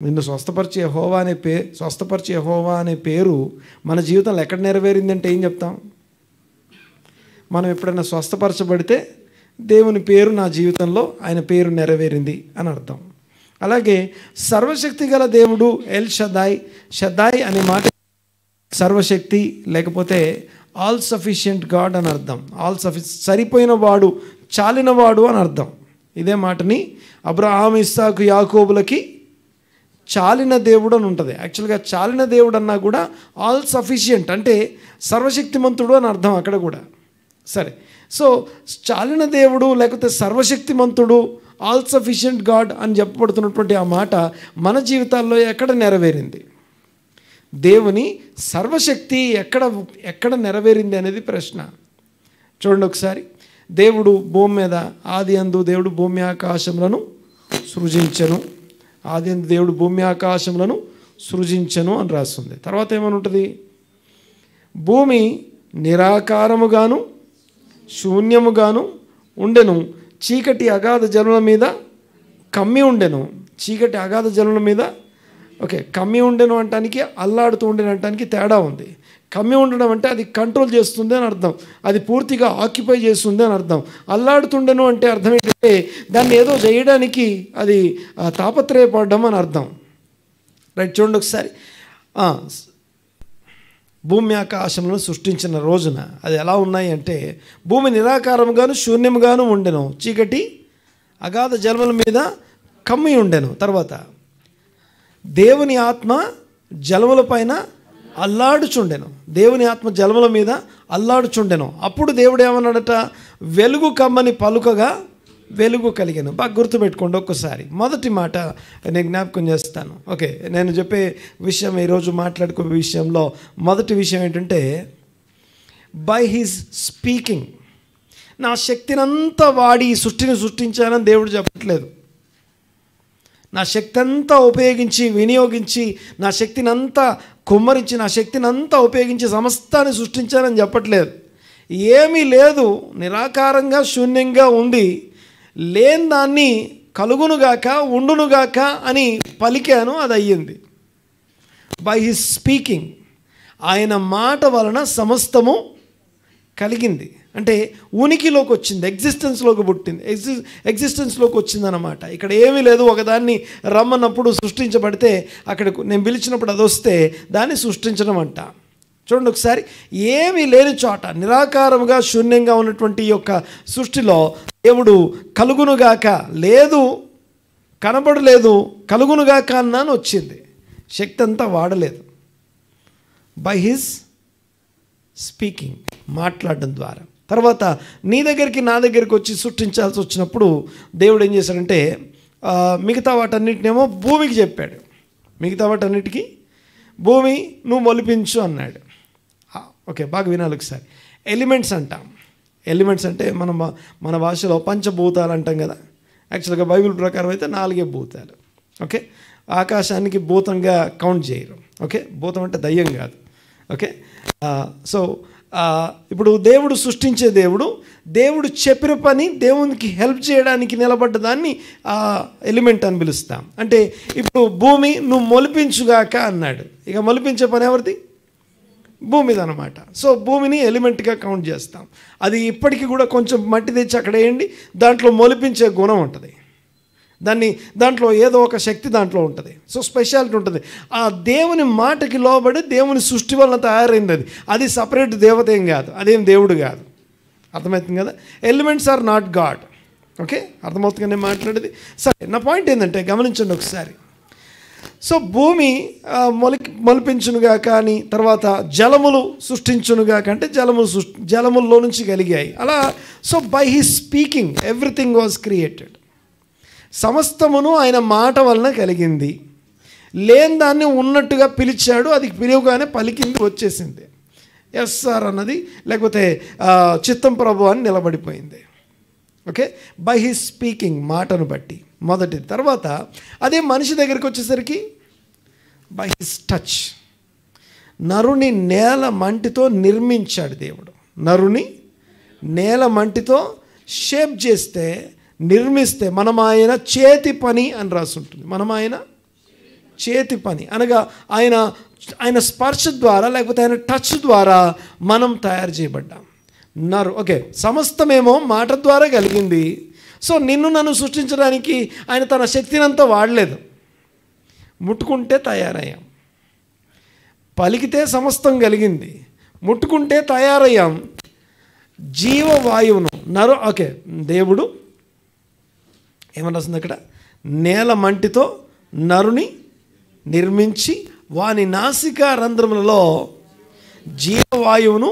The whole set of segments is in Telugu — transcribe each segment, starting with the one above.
నిన్ను స్వస్థపరిచే యెహోవా అనే పేరు మన జీవితంలో ఎక్కడ నెరవేరిందంటే ఏం చెప్తాం? మనం ఎప్పుడైనా స్వస్థపరచబడితే దేవుని పేరు నా జీవితంలో ఆయన పేరు నెరవేరింది అని అర్థం. అలాగే సర్వశక్తి గల దేవుడు ఎల్ షదాయ్ అనే మాట సర్వశక్తి లేకపోతే ఆల్ సఫిషియంట్ గాడ్ అని అర్థం. సరిపోయిన వాడు, చాలినవాడు అని అర్థం. ఇదే మాటని అబ్రహాము, ఇస్సాకు, యాకోబులకి చాలిన దేవుడు అని ఉంటుంది. యాక్చువల్గా చాలిన దేవుడు అన్నా కూడా ఆల్ సఫిషియంట్ అంటే సర్వశక్తిమంతుడు అని అర్థం అక్కడ కూడా. సరే, సో చాలిన దేవుడు లేకపోతే సర్వశక్తిమంతుడు, ఆల్ సఫిషియంట్ గాడ్ అని చెప్పబడుతున్నటువంటి ఆ మాట మన జీవితాల్లో ఎక్కడ నెరవేరింది? దేవుని సర్వశక్తి ఎక్కడ నెరవేరింది అనేది ప్రశ్న. చూడండి ఒకసారి. దేవుడు భూమి మీద ఆది అందు దేవుడు భూమి ఆకాశములను సృజించెను. ఆది అందు దేవుడు భూమి ఆకాశములను సృజించెను అని రాస్తుంది. తర్వాత ఏమని ఉంటుంది? భూమి నిరాకారముగాను శూన్యముగాను ఉండెను, చీకటి అగాధ జలముల మీద కమ్మి ఉండెను. చీకటి అగాధ జలముల మీద కమ్మి ఉండెను అంటానికి అల్లాడుతూ ఉండేను అంటానికి తేడా ఉంది. కమ్మి ఉండడం అంటే అది కంట్రోల్ చేస్తుంది అని అర్థం, అది పూర్తిగా ఆక్యుపై చేస్తుంది అని అర్థం. అల్లాడుతుండెను అంటే అర్థం ఏంటంటే దాన్ని ఏదో చేయడానికి అది తాపత్రయపడడం అని అర్థం. రైట్, చూడండి ఒకసారి. భూమి ఆకాశములను సృష్టించిన రోజున అది ఎలా ఉన్నాయి అంటే భూమి నిరాకారముగాను శూన్యముగాను ఉండెను, చీకటి అగాధ జలముల మీద కమ్మి ఉండెను. తర్వాత దేవుని ఆత్మ జలముల పైన అల్లాడుచుండెను. దేవుని ఆత్మ జలముల మీద అల్లాడుచుండెను. అప్పుడు దేవుడు ఏమన్నాడట? వెలుగు కమ్మని పలుకగా వెలుగు కలిగాను. బాగా గుర్తుపెట్టుకోండి ఒక్కసారి. మొదటి మాట నేను జ్ఞాపకం చేస్తాను. నేను చెప్పే విషయం, ఈరోజు మాట్లాడుకో విషయంలో మొదటి విషయం ఏంటంటే బై హిజ్ స్పీకింగ్. నా శక్తినంతా వాడి ఈ సృష్టిని సృష్టించానని దేవుడు చెప్పట్లేదు. నా శక్తి అంతా ఉపయోగించి వినియోగించి నా శక్తిని అంతా కుమ్మరించి నా శక్తిని అంతా ఉపయోగించి సమస్తాన్ని సృష్టించానని చెప్పట్లేదు. ఏమీ లేదు, నిరాకారంగా శూన్యంగా ఉంది, లేని దాన్ని కలుగునుగాక ఉండునుగాక అని పలికాను, అది అయ్యింది. బై హిస్ స్పీకింగ్, ఆయన మాట వలన సమస్తము కలిగింది. అంటే ఉనికిలోకి వచ్చింది, ఎగ్జిస్టెన్స్లోకి పుట్టింది, ఎగ్జిస్టెన్స్లోకి వచ్చిందన్నమాట. ఇక్కడ ఏమీ లేదు, ఒకదాన్ని రమ్మన్నప్పుడు సృష్టించబడితే అక్కడికి నేను పిలిచినప్పుడు అది వస్తే దాన్ని సృష్టించడం అంట. చూడండి ఒకసారి. ఏమీ లేని చోట నిరాకారముగా శూన్యంగా ఉన్నటువంటి ఈ యొక్క సృష్టిలో దేవుడు కలుగునుగాక, లేదు కనబడలేదు, కలుగునుగాక అన్నాను వచ్చింది. శక్తి అంతా వాడలేదు. బై హిజ్ స్పీకింగ్, మాట్లాడడం ద్వారా. తర్వాత నీ దగ్గరికి నా దగ్గరికి వచ్చి సృష్టించాల్సి వచ్చినప్పుడు దేవుడు ఏం చేశాడంటే మిగతా వాటన్నిటినేమో భూమికి చెప్పాడు. మిగతా వాటన్నిటికీ భూమి నువ్వు మొలిపించు అన్నాడు. బాగా వినాలి ఒకసారి. ఎలిమెంట్స్ అంటాం. ఎలిమెంట్స్ అంటే మన భాషలో పంచభూతాలు అంటాం కదా. యాక్చువల్గా బైబిల్ ప్రకారం అయితే 4 భూతాలు. ఆకాశానికి భూతంగా కౌంట్ చేయరు. భూతం అంటే దయ్యం కాదు. సో ఇప్పుడు దేవుడు సృష్టించే దేవుడు చెప్పిన పని దేవునికి హెల్ప్ చేయడానికి నిలబడ్డ దాన్ని ఎలిమెంట్ అని పిలుస్తాం. అంటే ఇప్పుడు భూమి నువ్వు మొలిపించుగాక అన్నాడు. ఇక మొలిపించే పని ఎవరిది? భూమిది అన్నమాట. సో భూమిని ఎలిమెంట్గా కౌంట్ చేస్తాం. అది ఇప్పటికీ కూడా కొంచెం మట్టి తెచ్చి అక్కడ వేయండి, దాంట్లో మొలిపించే గుణం ఉంటుంది. దాంట్లో ఏదో ఒక శక్తి దాంట్లో ఉంటుంది. సో స్పెషాలిటీ ఉంటుంది. ఆ దేవుని మాటకి లోబడి దేవుని సృష్టి వలన తయారైంది. అది సపరేట్ దేవత ఏం కాదు, అదేం దేవుడు కాదు. అర్థమవుతుంది కదా? Elements are not God. అర్థమవుతుంది నేను మాట్లాడేది. సరే, నా పాయింట్ ఏంటంటే గమనించండి ఒకసారి. సో భూమి మొలిపించునుగా కానీ, తర్వాత జలములు సృష్టించునుగా అంటే జలముల్లో నుంచి కలిగాయి అలా. So by his speaking everything was created. సమస్తమును ఆయన మాట వలన కలిగింది. లేని దాన్ని ఉన్నట్టుగా పిలిచాడు, అది పిలువగానే పలికింది, వచ్చేసింది. ఎస్ సార్ అన్నది, లేకపోతే చిత్తం ప్రభు అని నిలబడిపోయింది. బై హిస్ స్పీకింగ్, మాటను బట్టి మొదటిది. తర్వాత అదే మనిషి దగ్గరికి వచ్చేసరికి బై హిస్ టచ్. నరుని నేల మంటితో నిర్మించాడు దేవుడు. నరుని నేల మంటితో షేప్ చేస్తే, నిర్మిస్తే, మనం ఆయన చేతి పని అని రాసి ఉంటుంది. మనం ఆయన చేతి పని అనగా ఆయన స్పర్శ ద్వారా లేకపోతే ఆయన టచ్ ద్వారా మనం తయారు చేయబడ్డాం. ఓకే, సమస్తమేమో మాట ద్వారా కలిగింది. సో నిన్ను నన్ను సృష్టించడానికి ఆయన తన శక్తిని అంతా వాడలేదు. ముట్టుకుంటే తయారయ్యాం, పలికితే సమస్తం కలిగింది, ముట్టుకుంటే తయారయ్యాం. జీవవాయువును ఓకే, దేవుడు ఏమని రాస్తుంది అక్కడ, నేల మంటితో నరుని నిర్మించి వాని నాసికా రంధ్రములలో జీవవాయువును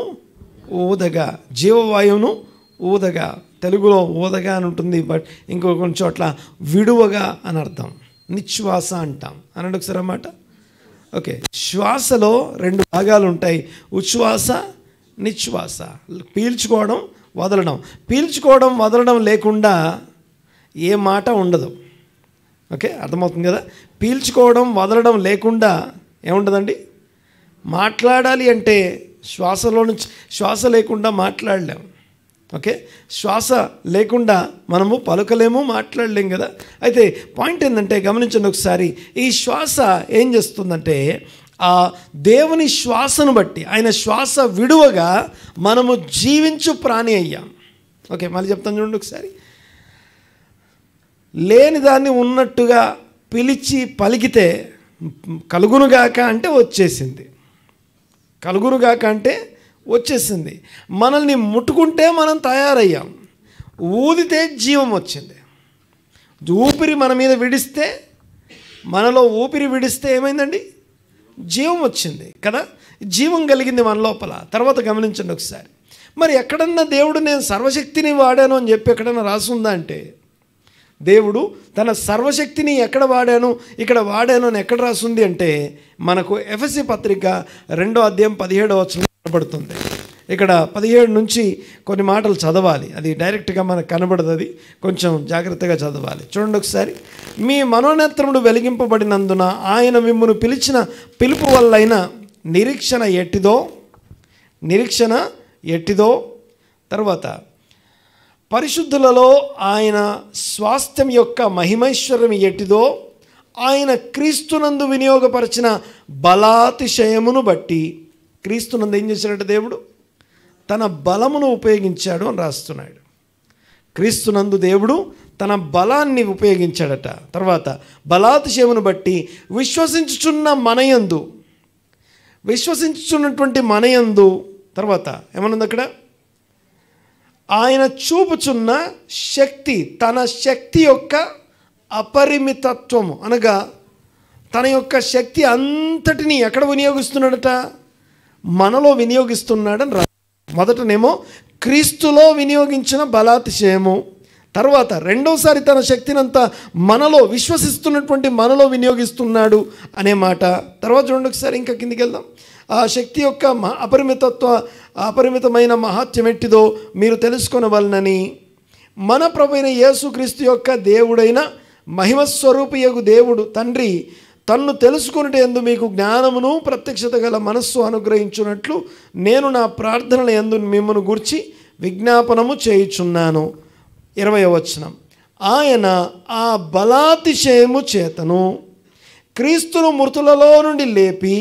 ఊదగా, తెలుగులో ఊదగా అని ఉంటుంది, బట్ ఇంకో కొన్ని చోట్ల విడువగా అని అర్థం. నిశ్వాస అంటాం అనండి ఒకసారి అన్నమాట. ఓకే, శ్వాసలో 2 భాగాలు ఉంటాయి, ఉచ్ఛ్వాస, నిశ్వాస. పీల్చుకోవడం, వదలడం లేకుండా ఏ మాట ఉండదు. ఓకే, అర్థమవుతుంది కదా. పీల్చుకోవడం, వదలడం లేకుండా ఏముండదండి. మాట్లాడాలి అంటే శ్వాసలో నుంచి, శ్వాస లేకుండా మాట్లాడలేము. ఓకే, శ్వాస లేకుండా మనము పలుకలేము, మాట్లాడలేము కదా. అయితే పాయింట్ ఏంటంటే గమనించండి ఒకసారి, ఈ శ్వాస ఏం చేస్తుందంటే ఆ దేవుని శ్వాసను బట్టి, ఆయన శ్వాస విడువగా మనము జీవించు ప్రాణి అయ్యాం. ఓకే, మళ్ళీ చెప్తాను చూడండి ఒకసారి. లేని దాన్ని ఉన్నట్టుగా పిలిచి పలికితే కలుగునుగాక అంటే వచ్చేసింది, మనల్ని ముట్టుకుంటే మనం తయారయ్యాం, ఊదితే జీవం వచ్చింది. ఊపిరి మన మీద విడిస్తే, మనలో ఊపిరి విడిస్తే ఏమైందండి, జీవం వచ్చింది కదా, జీవం కలిగింది మన లోపల. తర్వాత గమనించండి ఒకసారి, మరి ఎక్కడన్నా దేవుడు నేను సర్వశక్తిని వాడాను అని చెప్పి ఎక్కడన్నా రాసుందా అంటే, దేవుడు తన సర్వశక్తిని ఎక్కడ వాడాను, ఇక్కడ వాడాను అని ఎక్కడ రాసుంది అంటే మనకు ఎఫెసీ పత్రిక 2వ అధ్యాయం 17వ వచనం కనబడుతుంది. ఇక్కడ 17 నుంచి కొన్ని మాటలు చదవాలి, అది డైరెక్ట్గా మనకు కనబడదు, అది కొంచెం జాగ్రత్తగా చదవాలి. చూడండి ఒకసారి. మీ మనోనేత్రములు వెలిగింపబడినందున ఆయన మిమ్మును పిలిచిన పిలుపు వల్లైన నిరీక్షణ ఎట్టిదో, తర్వాత పరిశుద్ధులలో ఆయన స్వాస్థ్యం యొక్క మహిమైశ్వర్యం ఎట్టిదో, ఆయన క్రీస్తునందు వినియోగపరిచిన బలాతిశయమును బట్టి, క్రీస్తునందు ఏం చేశాడంటే దేవుడు తన బలమును ఉపయోగించాడు అని రాస్తున్నాడు. క్రీస్తునందు దేవుడు తన బలాన్ని ఉపయోగించాడట. తర్వాత బలాతిశయమును బట్టి విశ్వసించుచున్నటువంటి మనయందు, తర్వాత ఏమనుంది అక్కడ, ఆయన చూపుచున్న శక్తి, తన శక్తి యొక్క అపరిమితత్వము అనగా తన యొక్క శక్తి అంతటిని ఎక్కడ వినియోగిస్తున్నాడట, మనలో వినియోగిస్తున్నాడని మొదటనేమో క్రీస్తులో వినియోగించిన బలాతిశయము, తర్వాత రెండోసారి తన శక్తినంతా మనలో విశ్వసిస్తున్నటువంటి మనలో వినియోగిస్తున్నాడు అనే మాట. తర్వాత చూడండి ఒకసారి, ఇంకా కిందికి వెళ్దాం. ఆ శక్తి యొక్క అపరిమితమైన మహాత్యం ఎట్టిదో మీరు తెలుసుకొనవలనని, మన ప్రభువైన యేసుక్రీస్తు యొక్క దేవుడైన మహిమస్వరూపియగు దేవుడు తండ్రి తన్ను తెలుసుకొనుటయందు మీకు జ్ఞానమును ప్రత్యక్షత గల మనస్సు అనుగ్రహించున్నట్లు నేను నా ప్రార్థనల యందు మిమ్మను గూర్చి విజ్ఞాపనము చేయుచున్నాను. 20వ వచనం. ఆయన ఆ బలాతిశయము చేతను క్రీస్తును మృతులలో నుండి లేపి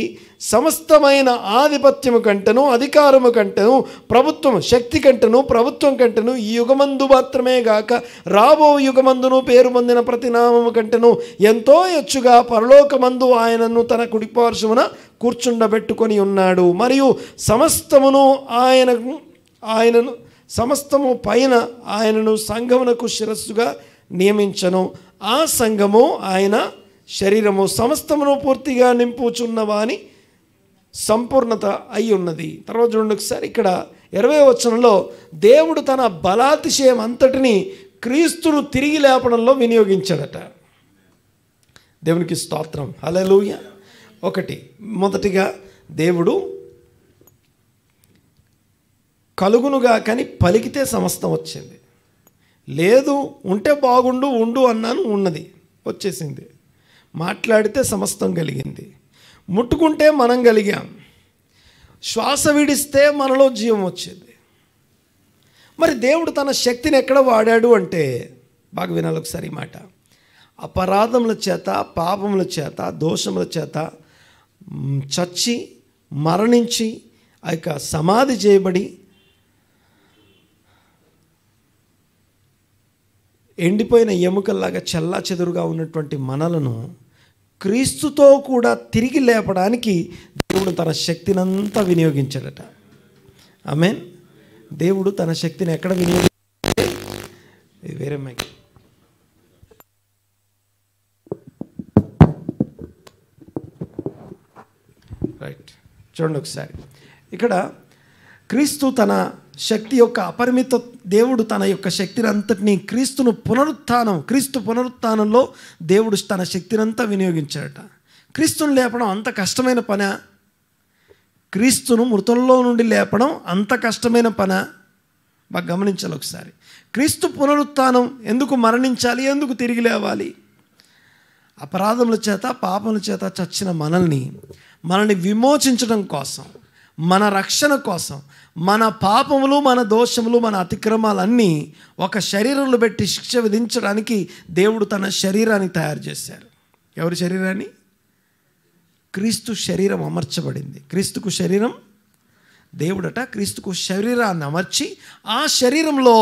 సమస్తమైన ఆధిపత్యము కంటను, అధికారము కంటను, ప్రభుత్వం, శక్తి కంటను, ప్రభుత్వం కంటను, ఈ యుగమందు మాత్రమే గాక రాబో యుగమందును పేరు పొందిన ప్రతి నామము కంటను ఎంతో హెచ్చుగా పరలోకమందు ఆయనను తన కుడిపార్శ్వమున కూర్చుండబెట్టుకొని ఉన్నాడు. మరియు సమస్తము పైన ఆయనను సంఘమునకు శిరస్సుగా నియమించను. ఆ సంఘము ఆయన శరీరము, సమస్తమును పూర్తిగా నింపుచున్నవాని సంపూర్ణత అయి ఉన్నది. తర్వాత చూడండి ఒకసారి, ఇక్కడ 20వ వచనంలో దేవుడు తన బలాతిశయం అంతటిని క్రీస్తును తిరిగి లేపడంలో వినియోగించాడట. దేవునికి స్తోత్రం, హల్లెలూయా. మొదటిగా దేవుడు కలుగునుగా కానీ పలికితే సమస్తం వచ్చింది. లేదు, ఉంటే బాగుండు, ఉండు అన్నాను, ఉన్నది, వచ్చేసింది. మాట్లాడితే సమస్తం కలిగింది. ముట్టుకుంటే మనం కలిగాం. శ్వాస విడిస్తే మనలో జీవం వచ్చింది. మరి దేవుడు తన శక్తిని ఎక్కడ వాడాడు అంటే, బాగా వినాలి ఒకసారి మాట, అపరాధముల చేత, పాపముల చేత, దోషముల చేత చచ్చి మరణించి ఆ యొక్క సమాధి చేయబడి ఎండిపోయిన ఎముకల్లాగా చెల్లా చెదురుగా ఉన్నటువంటి మనలను క్రీస్తుతో కూడా తిరిగి లేపడానికి దేవుడు తన శక్తినంతా వినియోగించాడట. ఆమేన్. దేవుడు తన శక్తిని ఎక్కడ వినియోగించాడు? వేరే మైక్. రైట్, చూడండి ఒకసారి. ఇక్కడ క్రీస్తు తన శక్తి యొక్క అపరిమిత, దేవుడు తన యొక్క శక్తిని అంతటినీ క్రీస్తు పునరుత్థానంలో దేవుడు తన శక్తినంతా వినియోగించాడట. క్రీస్తును లేపడం అంత కష్టమైన పనా? క్రీస్తును మృతుల్లో నుండి లేపడం అంత కష్టమైన పనా? బాగా గమనించాలి ఒకసారి. క్రీస్తు పునరుత్థానం ఎందుకు మరణించాలి, ఎందుకు తిరిగి లేవాలి? అపరాధముల చేత, పాపముల చేత చచ్చిన మనల్ని విమోచించడం కోసం, మన రక్షణ కోసం, మన పాపములు, మన దోషములు, మన అతిక్రమాలన్నీ ఒక శరీరంలో పెట్టి శిక్ష విధించడానికి దేవుడు తన శరీరాన్ని తయారు చేశారు. ఎవరి శరీరాన్ని? క్రీస్తు శరీరం అమర్చబడింది. క్రీస్తుకు శరీరం, దేవుడట క్రీస్తుకు శరీరాన్ని అమర్చి ఆ శరీరంలో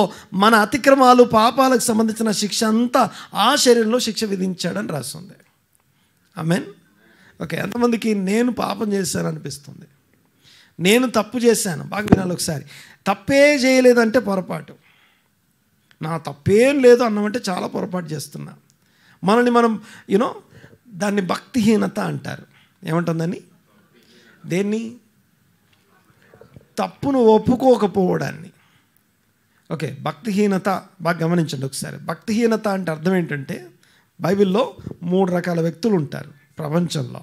మన అతిక్రమాలు, పాపాలకు సంబంధించిన శిక్ష అంతా ఆ శరీరంలో శిక్ష విధించాడని రాస్తుంది. ఆమేన్. ఓకే, ఎంతమందికి నేను పాపం చేశాను అనిపిస్తుంది? నేను తప్పు చేశాను. బాగా వినాలి ఒకసారి. తప్పే చేయలేదంటే పొరపాటు. నా తప్పేం లేదు అన్నామంటే చాలా పొరపాటు చేస్తున్నా. మనల్ని మనం దాన్ని భక్తిహీనత అంటారు. ఏమంటుందని? దేన్ని? తప్పును ఒప్పుకోకపోవడాన్ని. ఓకే, భక్తిహీనత. బాగా గమనించండి ఒకసారి. భక్తిహీనత అంటే అర్థం ఏంటంటే, బైబిల్లో 3 రకాల వ్యక్తులు ఉంటారు ప్రపంచంలో.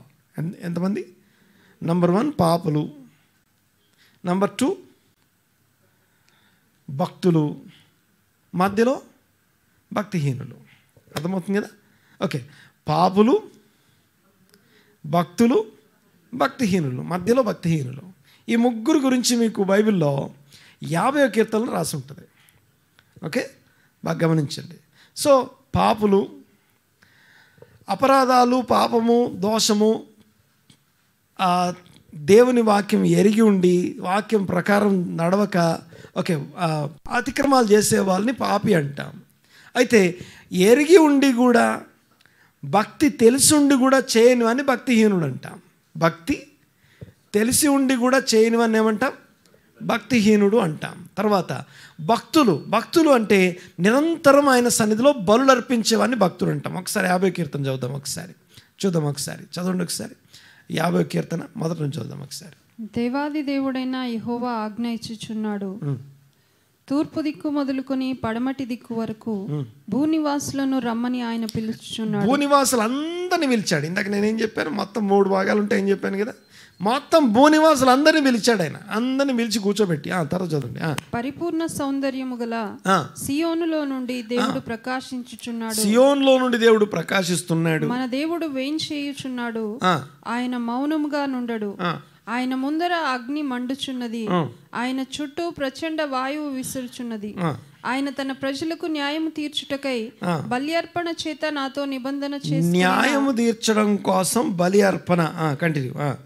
ఎంతమంది? నంబర్ 1 పాపులు, నంబర్ 2 భక్తులు, మధ్యలో భక్తిహీనులు. అర్థమవుతుంది కదా? ఓకే, పాపులు, భక్తులు, భక్తిహీనులు, మధ్యలో భక్తిహీనులు. ఈ ముగ్గురు గురించి మీకు బైబిల్లో 50వ కీర్తనలు రాసి ఉంటుంది. ఓకే, బాగా గమనించండి. సో పాపులు, అపరాధాలు, పాపము, దోషము, దేవుని వాక్యం ఎరిగి ఉండి వాక్యం ప్రకారం నడవక, ఓకే, అతిక్రమాలు చేసే వాళ్ళని పాపి అంటాం. అయితే ఎరిగి ఉండి కూడా, భక్తి తెలిసి ఉండి కూడా చేయనివని భక్తిహీనుడు అంటాం. భక్తి తెలిసి ఉండి కూడా చేయనివని ఏమంటాం? భక్తిహీనుడు అంటాం. తర్వాత భక్తులు అంటే నిరంతరం ఆయన సన్నిధిలో బలులు అర్పించేవాడిని భక్తులు అంటాం. ఒకసారి 50వ కీర్తన చదువుదాం. చూద్దాం ఒకసారి. చదవండి ఒకసారి 50వ కీర్తన మొదటి నుంచి చదువుదాం ఒకసారి. దేవాది దేవుడైన యెహోవా ఆజ్ఞ ఇచ్చుచున్నాడు. తూర్పు దిక్కు మొదలుకొని పడమటి దిక్కు వరకు భూనివాసులను రమ్మని ఆయన పిలుచుచున్నాడు. భూనివాసులు అందరినీ పిలిచాడు. ఇందాక నేనేం చెప్పాను? మొత్తం 3 భాగాలు ఉంటాయని చెప్పాను కదా. మొత్తం భూనివాసులు అందరినీ పిలిచాడు ఆయన. అందరినీ పిలిచి కూర్చోబెట్టి తర్వాత చదవండి. పరిపూర్ణ సౌందర్యము గల సియోనులో నుండి దేవుడు ప్రకాశించుచున్నాడు. సియోనులో నుండి దేవుడు ప్రకాశిస్తున్నాడు. మన దేవుడు వేంచేయుచున్నాడు. ఆయన మౌనముగా నుండడు. ఆయన ముందర అగ్ని మండుచున్నది. ఆయన చుట్టూ ప్రచండ వాయువు విసురుచున్నది. ఆయన తన ప్రజలకు న్యాయము తీర్చుటకై బలి అర్పణ చేత నాతో నిబంధన న్యాయము తీర్చడం కోసం బలి అర్పణ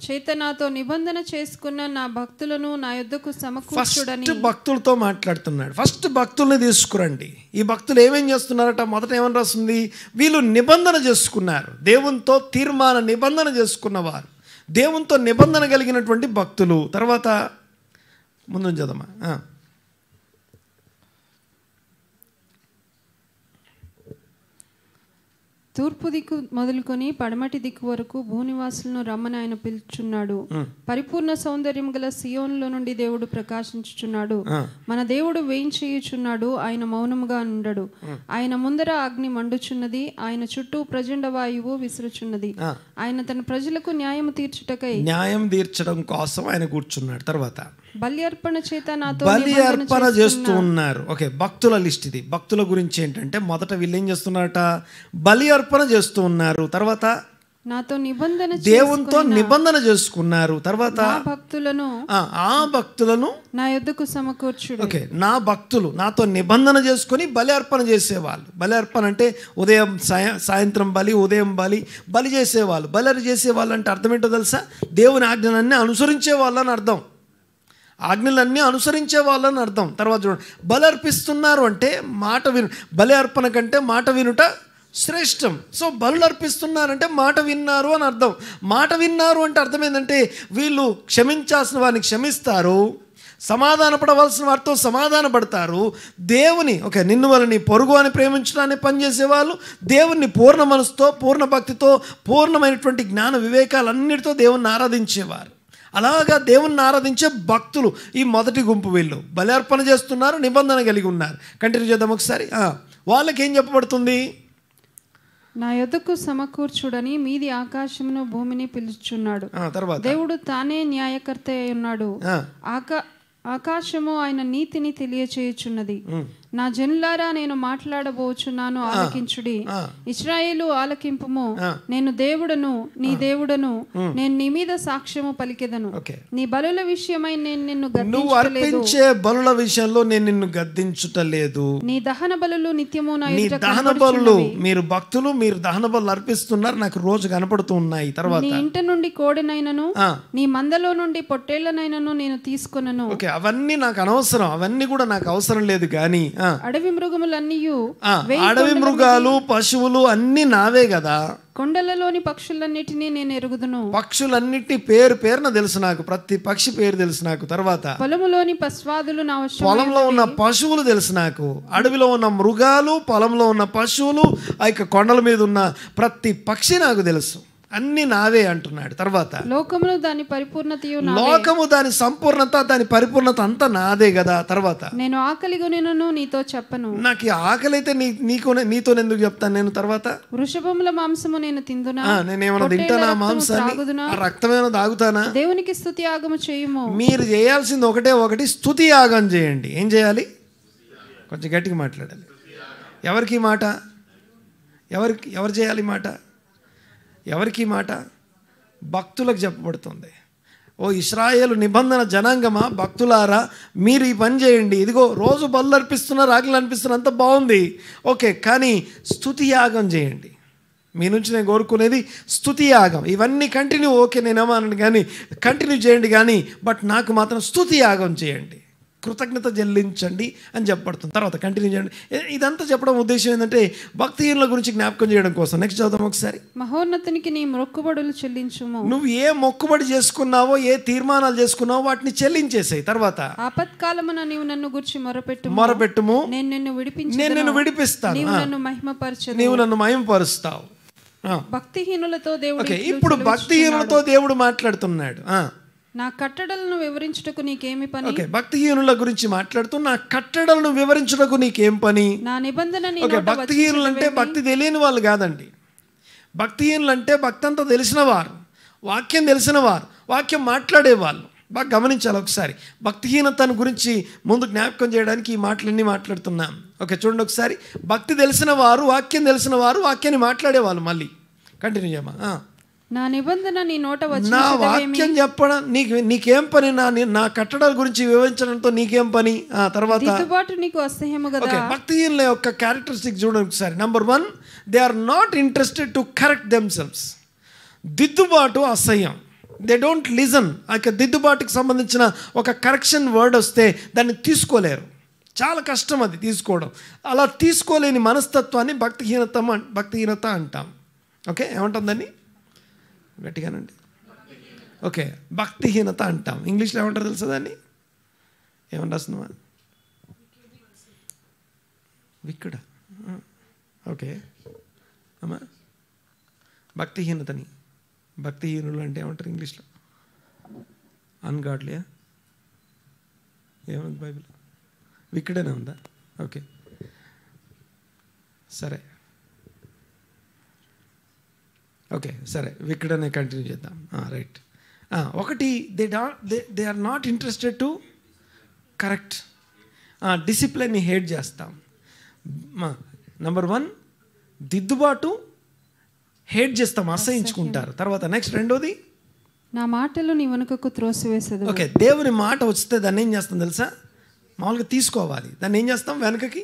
చేత నాతో నిబంధన చేసుకున్న నా భక్తులను నా యొద్దకు సమకూర్చుడని. ఫస్ట్ భక్తులతో మాట్లాడుతున్నాడు. ఫస్ట్ భక్తుల్ని తీసుకురండి. ఈ భక్తులు ఏమేం చేస్తున్నారట? మొదట ఏమని రాస్తుంది? వీళ్ళు నిబంధన చేసుకున్నారు. దేవునితో తీర్మాన నిబంధన చేసుకున్నవారు, దేవునితో నిబంధన కలిగినటువంటి భక్తులు. తర్వాత ముందు చదమ్మా. తూర్పు దిక్కు మొదలుకొని పడమటి దిక్కు వరకు భూనివాసులను రమ్మని ఆయన పిలుచున్నాడు. పరిపూర్ణ సౌందర్యం గల సియోనులో నుండి దేవుడు ప్రకాశించుచున్నాడు. మన దేవుడు వేయించేయుచున్నాడు. ఆయన మౌనముగా ఉండడు. ఆయన ముందర అగ్ని మండుచున్నది. ఆయన చుట్టూ ప్రచండ వాయువు విసురుచున్నది. ఆయన తన ప్రజలకు న్యాయం తీర్చుటకై, న్యాయం తీర్చడం కోసం ఆయన కూర్చున్నాడు. తర్వాత బలి అర్పణ చేత నాతో బలి అర్పణ చేస్తూ ఉన్నారు. ఓకే, భక్తుల లిస్ట్ ఇది. భక్తుల గురించి ఏంటంటే మొదట వీళ్ళు ఏం చేస్తున్నారట? బలి అర్పణ చేస్తూ ఉన్నారు. తర్వాత నాతో నిబంధన దేవునితో నిబంధన చేసుకున్నారు. తర్వాత భక్తులను ఆ భక్తులను నా యొద్దకు సమకూర్చుడు. ఓకే, నా భక్తులు నాతో నిబంధన చేసుకొని బలి అర్పణ చేసేవాళ్ళు. బలి అర్పణ అంటే ఉదయం సాయంత్రం బలి, ఉదయం బలి చేసేవాళ్ళు. బలి చేసేవాళ్ళు అంటే అర్థం ఏంటో తెలుసా? దేవుని ఆజ్ఞలన్నీ అనుసరించే వాళ్ళని అర్థం. ఆజ్ఞలన్నీ అనుసరించే వాళ్ళని అర్థం. తర్వాత చూడండి, బలి అర్పిస్తున్నారు అంటే మాట విను. బలి అర్పణ కంటే మాట వినుట శ్రేష్టం. సో బలులు అర్పిస్తున్నారంటే మాట విన్నారు అని అర్థం. మాట విన్నారు అంటే అర్థం ఏంటంటే వీళ్ళు క్షమించాల్సిన వారిని క్షమిస్తారు, సమాధాన పడవలసిన వారితో సమాధాన పడతారు. దేవుని నిన్ను వాళ్ళని పొరుగు అని ప్రేమించడాన్ని పనిచేసేవాళ్ళు దేవుణ్ణి పూర్ణ మనసుతో, పూర్ణ భక్తితో, పూర్ణమైనటువంటి జ్ఞాన వివేకాలన్నిటితో దేవుణ్ణి ఆరాధించేవారు. అలాగా దేవుణ్ణి ఆరాధించే భక్తులు ఈ మొదటి గుంపు. వీళ్ళు బలి అర్పణ చేస్తున్నారు, నిబంధన కలిగి ఉన్నారు. కంటిన్యూ చేద్దాం ఒకసారి. వాళ్ళకి ఏం చెప్పబడుతుంది? నా యొద్దకు సమకూర్చుడని మీది ఆకాశమును భూమిని పిలుచుచున్నాడు. తర్వాత దేవుడు తానే న్యాయకర్త అయి ఉన్నాడు. ఆకాశము ఆయన నీతిని తెలియచేయుచున్నది. నా జనులారా నేను మాట్లాడబోచున్నాను, ఆలకించుడి. ఇశ్రాయేలు ఆలకింపుము. నేను దేవుడను, నీ దేవుడను. నేను నీ మీద సాక్ష్యము పలికెదను. నీ బలుల విషయమై నేను నిన్ను అర్పించే బలుల విషయంలో నేను నిన్ను గద్దించుటలేదు. నీ దహన బలులు నిత్యము నా ఎదుట దహన బలులు, మీరు భక్తులు మీరు దహన బలులు అర్పిస్తున్నారు, నాకు రోజు కనపడుతూ ఉన్నాయి. తర్వాత నీ ఇంటి నుండి కోడినైనను నీ మందలో నుండి పొట్టేళ్లనైనను నేను తీసుకొనను. అవన్నీ నాకు అనవసరం, అవన్నీ కూడా నాకు అవసరం లేదు. కానీ అడవి మృగములన్నీ, అడవి మృగాలు, పశువులు అన్ని నావే కదా. కొండలలోని పక్షులన్నిటినీ నేను ఎరుగుదును. పక్షులన్నిటి పేరున తెలుసు నాకు, ప్రతి పక్షి పేరు తెలుసు నాకు. తర్వాత పొలములోని పశువాదులు నా వశం, పొలంలో ఉన్న పశువులు తెలుసు నాకు. అడవిలో ఉన్న మృగాలు, పొలంలో ఉన్న పశువులు, ఆ యొక్క కొండల మీద ఉన్న ప్రతి పక్షి నాకు తెలుసు. అన్ని నావే అంటున్నాడు. తర్వాత లోకమును దాని పరిపూర్ణతయు నావే. లోకము దాని సంపూర్ణత, దాని పరిపూర్ణత అంతా నాదే కదా. తర్వాత నేను ఆకలిగొనెను నీతో చెప్పను. నాకు ఆకలి అయితే నీతో ఎందుకు చెప్తాను నేను? తర్వాత వృషభముల మాంసము నేను తిందునా? నేనేమైనా తింటానా? మాంసాన్ని, రక్తమేమైనా తాగుతానా? దేవునికి స్తుతి యాగము చేయుము. మీరు చేయాల్సింది ఒకటి, స్తుతి యాగం చేయండి. ఏం చేయాలి? కొంచెం గట్టిగా మాట్లాడాలి. ఎవరికి మాట? ఎవరు చేయాలి మాట? ఎవరికి మాట? భక్తులకు చెప్పబడుతుంది. ఓ ఇశ్రాయేలు నిబంధన జనాంగమా, భక్తులారా, మీరు ఈ పని చేయండి. ఇదిగో రోజు బలులు అర్పిస్తున్నారు, ఆకలి అనిపిస్తున్నారు, అంత బాగుంది, ఓకే, కానీ స్తుతి యాగం చేయండి. మీ నుంచి నేను కోరుకునేది స్తుతి యాగం. ఇవన్నీ కంటిన్యూ, ఓకే నేనేమన్నాను కానీ కంటిన్యూ చేయండి, కానీ బట్ నాకు మాత్రం స్తుతి యాగం చేయండి, కృతజ్ఞత చెల్లించండి అని చెప్పబడుతుంది. తర్వాత కంటిన్యూ చేయండి. ఇదంతా చెప్పడం ఉద్దేశం ఏంటంటే భక్తిహీనుల గురించి జ్ఞాపకం చేయడం కోసం. నెక్స్ట్ చదువుదాం ఒకసారి. మహోన్నతునికి నీ మొక్కుబడులు చెల్లించుము. నువ్వు ఏ మొక్కుబడి చేసుకున్నావో, ఏ తీర్మానాలు చేసుకున్నావో వాటిని చెల్లించేసాయి. తర్వాత ఆపత్కాలమున నీవు నన్ను గురించి మొరపెట్టుము, నేను నిన్ను విడిపిస్తాను, నీవు నన్ను మహిమపరచెదవు, నీవు నన్ను మహిమపరుస్తావు. భక్తిహీనులతో దేవుడు, ఇప్పుడు భక్తిహీనులతో దేవుడు మాట్లాడుతున్నాడు. నా కట్టడలను వివరించుటకు నీకేమి పని? ఓకే, భక్తిహీనుల గురించి మాట్లాడుతూ నా కట్టడలను వివరించుటకు నీకేం పని? నా నిబంధన. ఓకే, భక్తిహీనులు అంటే భక్తి తెలియని వాళ్ళు కాదండి. భక్తిహీనులు అంటే భక్తి అంతా తెలిసిన వారు, వాక్యం తెలిసిన వారు, వాక్యం మాట్లాడేవాళ్ళు. బాగా గమనించాలి ఒకసారి. భక్తిహీనతను గురించి ముందు జ్ఞాపకం చేయడానికి ఈ మాటలన్నీ మాట్లాడుతున్నాం. ఓకే, చూడండి ఒకసారి. భక్తి తెలిసిన వారు, వాక్యం తెలిసిన వారు, వాక్యాన్ని మాట్లాడేవాళ్ళు. మళ్ళీ కంటిన్యూ చేయమా. నా నిబంధన నీ నోట వచ్చి, నా వాక్యం చెప్పడం నీకేం పని? నా కట్టడాల గురించి వివరించడంతో నీకేం పని? తర్వాత దిద్దుబాటు నీకు అసహ్యము కదా. భక్తిహీనుల యొక్క క్యారెక్టరిస్టిక్ చూడండి ఒకసారి. Number 1, they are not interested to correct themselves. దిద్దుబాటు అసహ్యం. They don't listen. ఆ దిద్దుబాటుకి సంబంధించిన ఒక కరెక్షన్ వర్డ్ వస్తే దాన్ని తీసుకోలేరు. చాలా కష్టం అది తీసుకోవడం. అలా తీసుకోలేని మనస్తత్వాన్ని భక్తిహీనత అంటాం. ఓకే, ఏమంటాం దాన్ని? గట్టిగానండి. ఓకే, భక్తిహీనత అంటాం. ఇంగ్లీష్లో ఏమంటారు తెలుసా దాన్ని? ఏమని రాస్తున్నావా? విక్కుడా? ఓకే అమ్మా, భక్తిహీనులు అంటే ఏమంటారు ఇంగ్లీష్లో? అన్గాడ్లీయా? ఏముంది బైబిల్? విక్కుడనే ఉందా? ఓకే, సరే విక్కడనే కంటిన్యూ చేద్దాం. రైట్. ఒకటి, they are not interested to correct. డిసిప్లిన్ని హేట్ చేస్తాం. నెంబర్ 1 దిద్దుబాటు హేట్ చేస్తాం, అసహించుకుంటారు. తర్వాత నెక్స్ట్ రెండోది, నా మాటలు నీ వెనుకకు త్రోసివేసేది. ఓకే, దేవుని మాట వస్తే దాన్ని ఏం చేస్తాం తెలుసా? మామూలుగా తీసుకోవాలి, దాన్ని ఏం చేస్తాం? వెనకకి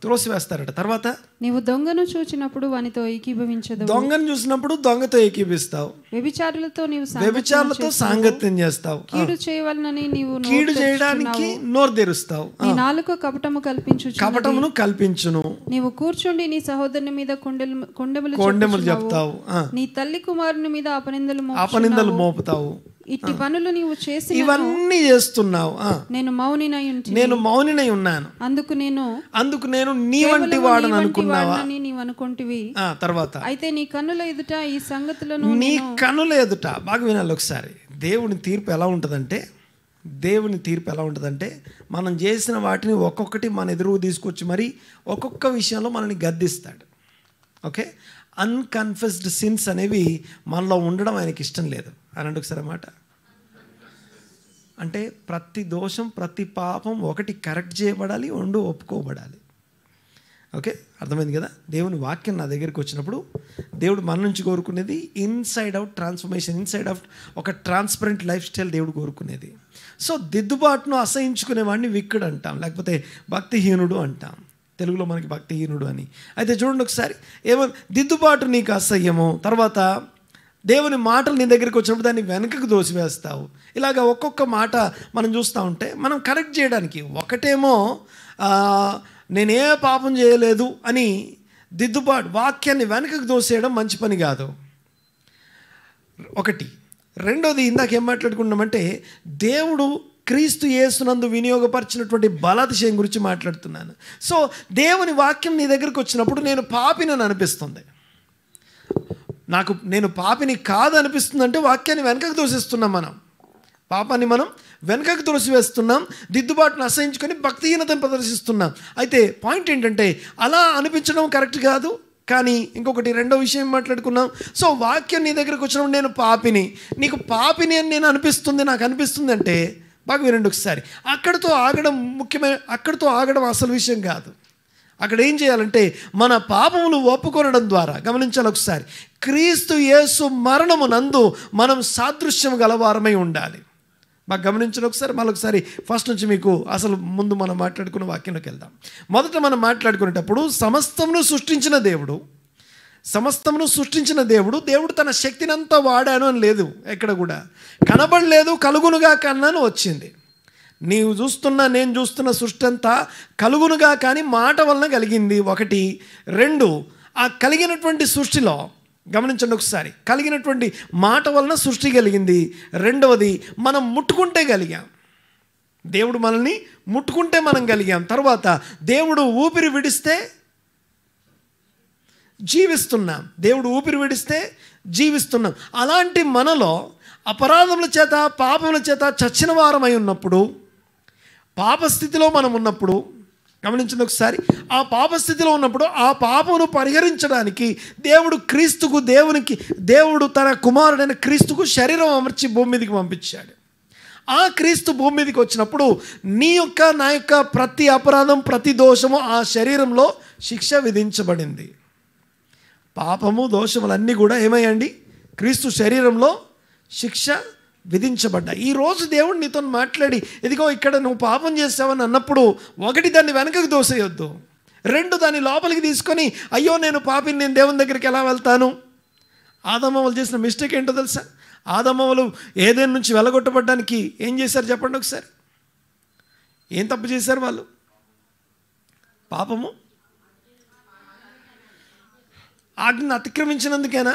త్రోసివేస్తారట. తర్వాత, నీవు దొంగను చూచినప్పుడు వానితో ఏకీభవించదు. దొంగను చూసినప్పుడు దొంగతో ఏకీభిస్తావు. వ్యభిచారులతో నీవు వ్యభిచారులతో సాంగత్యం చేస్తావు. కీడు చేయవలనని నీవు కీడు చేయడానికి నోరు తెరుస్తావు. నీ నాలుక కపటము కల్పించు, కపటమును కల్పించును. నీవు కూర్చుండి నీ సహోదరుని మీద కొండెములు చెప్తావు. నీ తల్లి కుమారుని మీద అపనిందలు మోపుతావు. ఇట్టి పనులు నీవు చేసి ఇవన్నీ చేస్తున్నావు. నేను మౌనినై ఉన్నాను, అందుకు నేను నీ వంటి వాడని అనుకున్నావా? నీవు అనుకుంటివి. తర్వాత, అయితే నీ కన్నుల ఎదుట ఈ సంగతులను, నీ కన్నుల ఎదుట, బాగా వినాలి ఒకసారి, దేవుని తీర్పు ఎలా ఉంటుందంటే మనం చేసిన వాటిని ఒక్కొక్కటి మన ఎదురుకు తీసుకొచ్చి మరి ఒక్కొక్క విషయంలో మనల్ని గద్దిస్తాడు. ఓకే, అన్కన్ఫెస్డ్ సిన్స్ అనేవి మనలో ఉండడం ఆయనకి ఇష్టం లేదు. అనండి ఒకసారి మాట. అంటే ప్రతి దోషం, ప్రతి పాపం ఒకటి కరెక్ట్ చేయబడాలి, రెండు ఒప్పుకోబడాలి. ఓకే, అర్థమైంది కదా? దేవుని వాక్యం నా దగ్గరికి వచ్చినప్పుడు దేవుడు మన నుంచి కోరుకునేది inside out transformation, inside out ఒక ట్రాన్స్పరెంట్ లైఫ్ స్టైల్ దేవుడు కోరుకునేది. సో దిద్దుబాటును అసహించుకునేవాడిని విక్కుడు అంటాం, లేకపోతే భక్తిహీనుడు అంటాం. తెలుగులో మనకి భక్తిహీనుడు అని. అయితే చూడండి ఒకసారి, దిద్దుబాటు నీకు అసహ్యము. తర్వాత దేవుని మాటలు నీ దగ్గరికి వచ్చినప్పుడు దాన్ని వెనకకు దోసివేస్తావు. ఇలాగ ఒక్కొక్క మాట మనం చూస్తూ ఉంటే మనం కరెక్ట్ చేయడానికి, ఒకటేమో నేనే పాపం చేయలేదు అని దిద్దుబాటు వాక్యాన్ని వెనకకు దోసేయడం మంచి పని కాదు, ఒకటి. రెండోది, ఇందాక ఏం మాట్లాడుకున్నామంటే దేవుడు క్రీస్తు యేసునందు వినియోగపరిచినటువంటి బలాతిశయం గురించి మాట్లాడుతున్నాను. సో దేవుని వాక్యం నీ దగ్గరికి వచ్చినప్పుడు నేను పాపినని అనిపిస్తుంది, నేను పాపిని కాదు అనిపిస్తుంది అంటే వాక్యాన్ని వెనకకు తోసిస్తున్నాం. పాపాన్ని మనం వెనకకు తోసివేస్తున్నాం, దిద్దుబాటును అసహించుకొని భక్తిహీనతను ప్రదర్శిస్తున్నాం. అయితే పాయింట్ ఏంటంటే అలా అనిపించడం కరెక్ట్ కాదు. కానీ ఇంకొకటి రెండో విషయం మాట్లాడుకున్నాం. సో వాక్యం నీ దగ్గరకు వచ్చినప్పుడు నేను పాపిని, నీకు పాపిని అని నాకు అనిపిస్తుంది అంటే బాగా వినండి ఒకసారి. అక్కడితో ఆగడం అసలు విషయం కాదు. అక్కడ ఏం చేయాలంటే మన పాపములు ఒప్పుకొనడం ద్వారా, గమనించాలి ఒకసారి, క్రీస్తు యేసు మరణము నందు మనం సాదృశ్యం గలవారమై ఉండాలి. బాగా గమనించండి ఒకసారి. మళ్ళొకసారి ఫస్ట్ నుంచి మీకు అసలు ముందు మనం మాట్లాడుకున్న వాక్యంలోకి వెళ్దాం. మొదట మనం మాట్లాడుకునేటప్పుడు సమస్తమును సృష్టించిన దేవుడు తన శక్తిని అంతా వాడాను అని లేదు, ఎక్కడ కూడా కనబడలేదు, కలుగునుగా కన్నాను వచ్చింది. నేను చూస్తున్న సృష్టి అంతా కలుగునుగా కానీ మాట వలన కలిగింది, ఒకటి. రెండు, ఆ కలిగినటువంటి సృష్టిలో గమనించండి ఒకసారి, కలిగినటువంటి మాట వలన సృష్టి కలిగింది. రెండవది, మనం ముట్టుకుంటే కలిగాం, దేవుడు మనల్ని ముట్టుకుంటే మనం కలిగాం. తర్వాత దేవుడు ఊపిరి విడిస్తే జీవిస్తున్నాం. అలాంటి మనలో అపరాధముల చేత పాపముల చేత చచ్చిన వారమై ఉన్నప్పుడు, పాపస్థితిలో మనం ఉన్నప్పుడు, గమనించండి ఒకసారి, ఆ పాపస్థితిలో ఉన్నప్పుడు ఆ పాపమును పరిహరించడానికి దేవుడు తన కుమారుడైన క్రీస్తుకు శరీరం అమర్చి భూమి మీదకి పంపించాడు. ఆ క్రీస్తు భూమి మీదకి వచ్చినప్పుడు నా యొక్క ప్రతి అపరాధం, ప్రతి దోషము ఆ శరీరంలో శిక్ష విధించబడింది. పాపము, దోషములన్నీ కూడా ఏమయ్యండి? క్రీస్తు శరీరంలో శిక్ష విధించబడ్డా. ఈరోజు దేవుడు నీతో మాట్లాడి, ఇదిగో ఇక్కడ నువ్వు పాపం చేసావని అన్నప్పుడు, ఒకటి, దాన్ని వెనకకు దోసేయొద్దు. రెండు, దాన్ని లోపలికి తీసుకొని, అయ్యో నేను పాపిని, నేను దేవుని దగ్గరికి ఎలా వెళ్తాను? ఆదమవ్వలు చేసిన మిస్టేక్ ఏంటో తెలుసా? ఆదమవ్వలు ఏదైనా నుంచి వెళ్ళగొట్టబడ్డానికి ఏం చేశారు చెప్పండి ఒకసారి. ఏం తప్పు చేశారు వాళ్ళు? పాపము, ఆజ్ఞను అతిక్రమించినందుకేనా?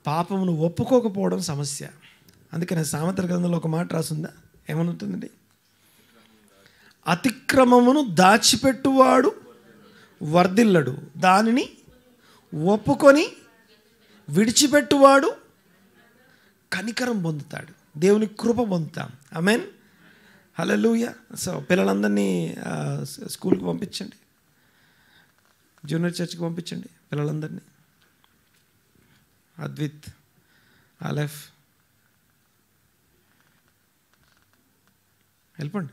పాపమును ఒప్పుకోకపోవడం సమస్య. అందుకని సామెతల గ్రంథంలో ఒక మాట రాసుందా, ఏమనుంటుందండి? అతిక్రమమును దాచిపెట్టువాడు వర్ధిల్లడు, దానిని ఒప్పుకొని విడిచిపెట్టువాడు కనికరం పొందుతాడు, దేవుని కృప పొందుతాం. ఆమేన్, హల్లెలూయా. సో పిల్లలందరినీ స్కూల్కి పంపించండి, జూనియర్ చర్చ్కి పంపించండి పిల్లలందరినీ. అద్విత్, అలెఫ్, వెళ్ళిపోండి.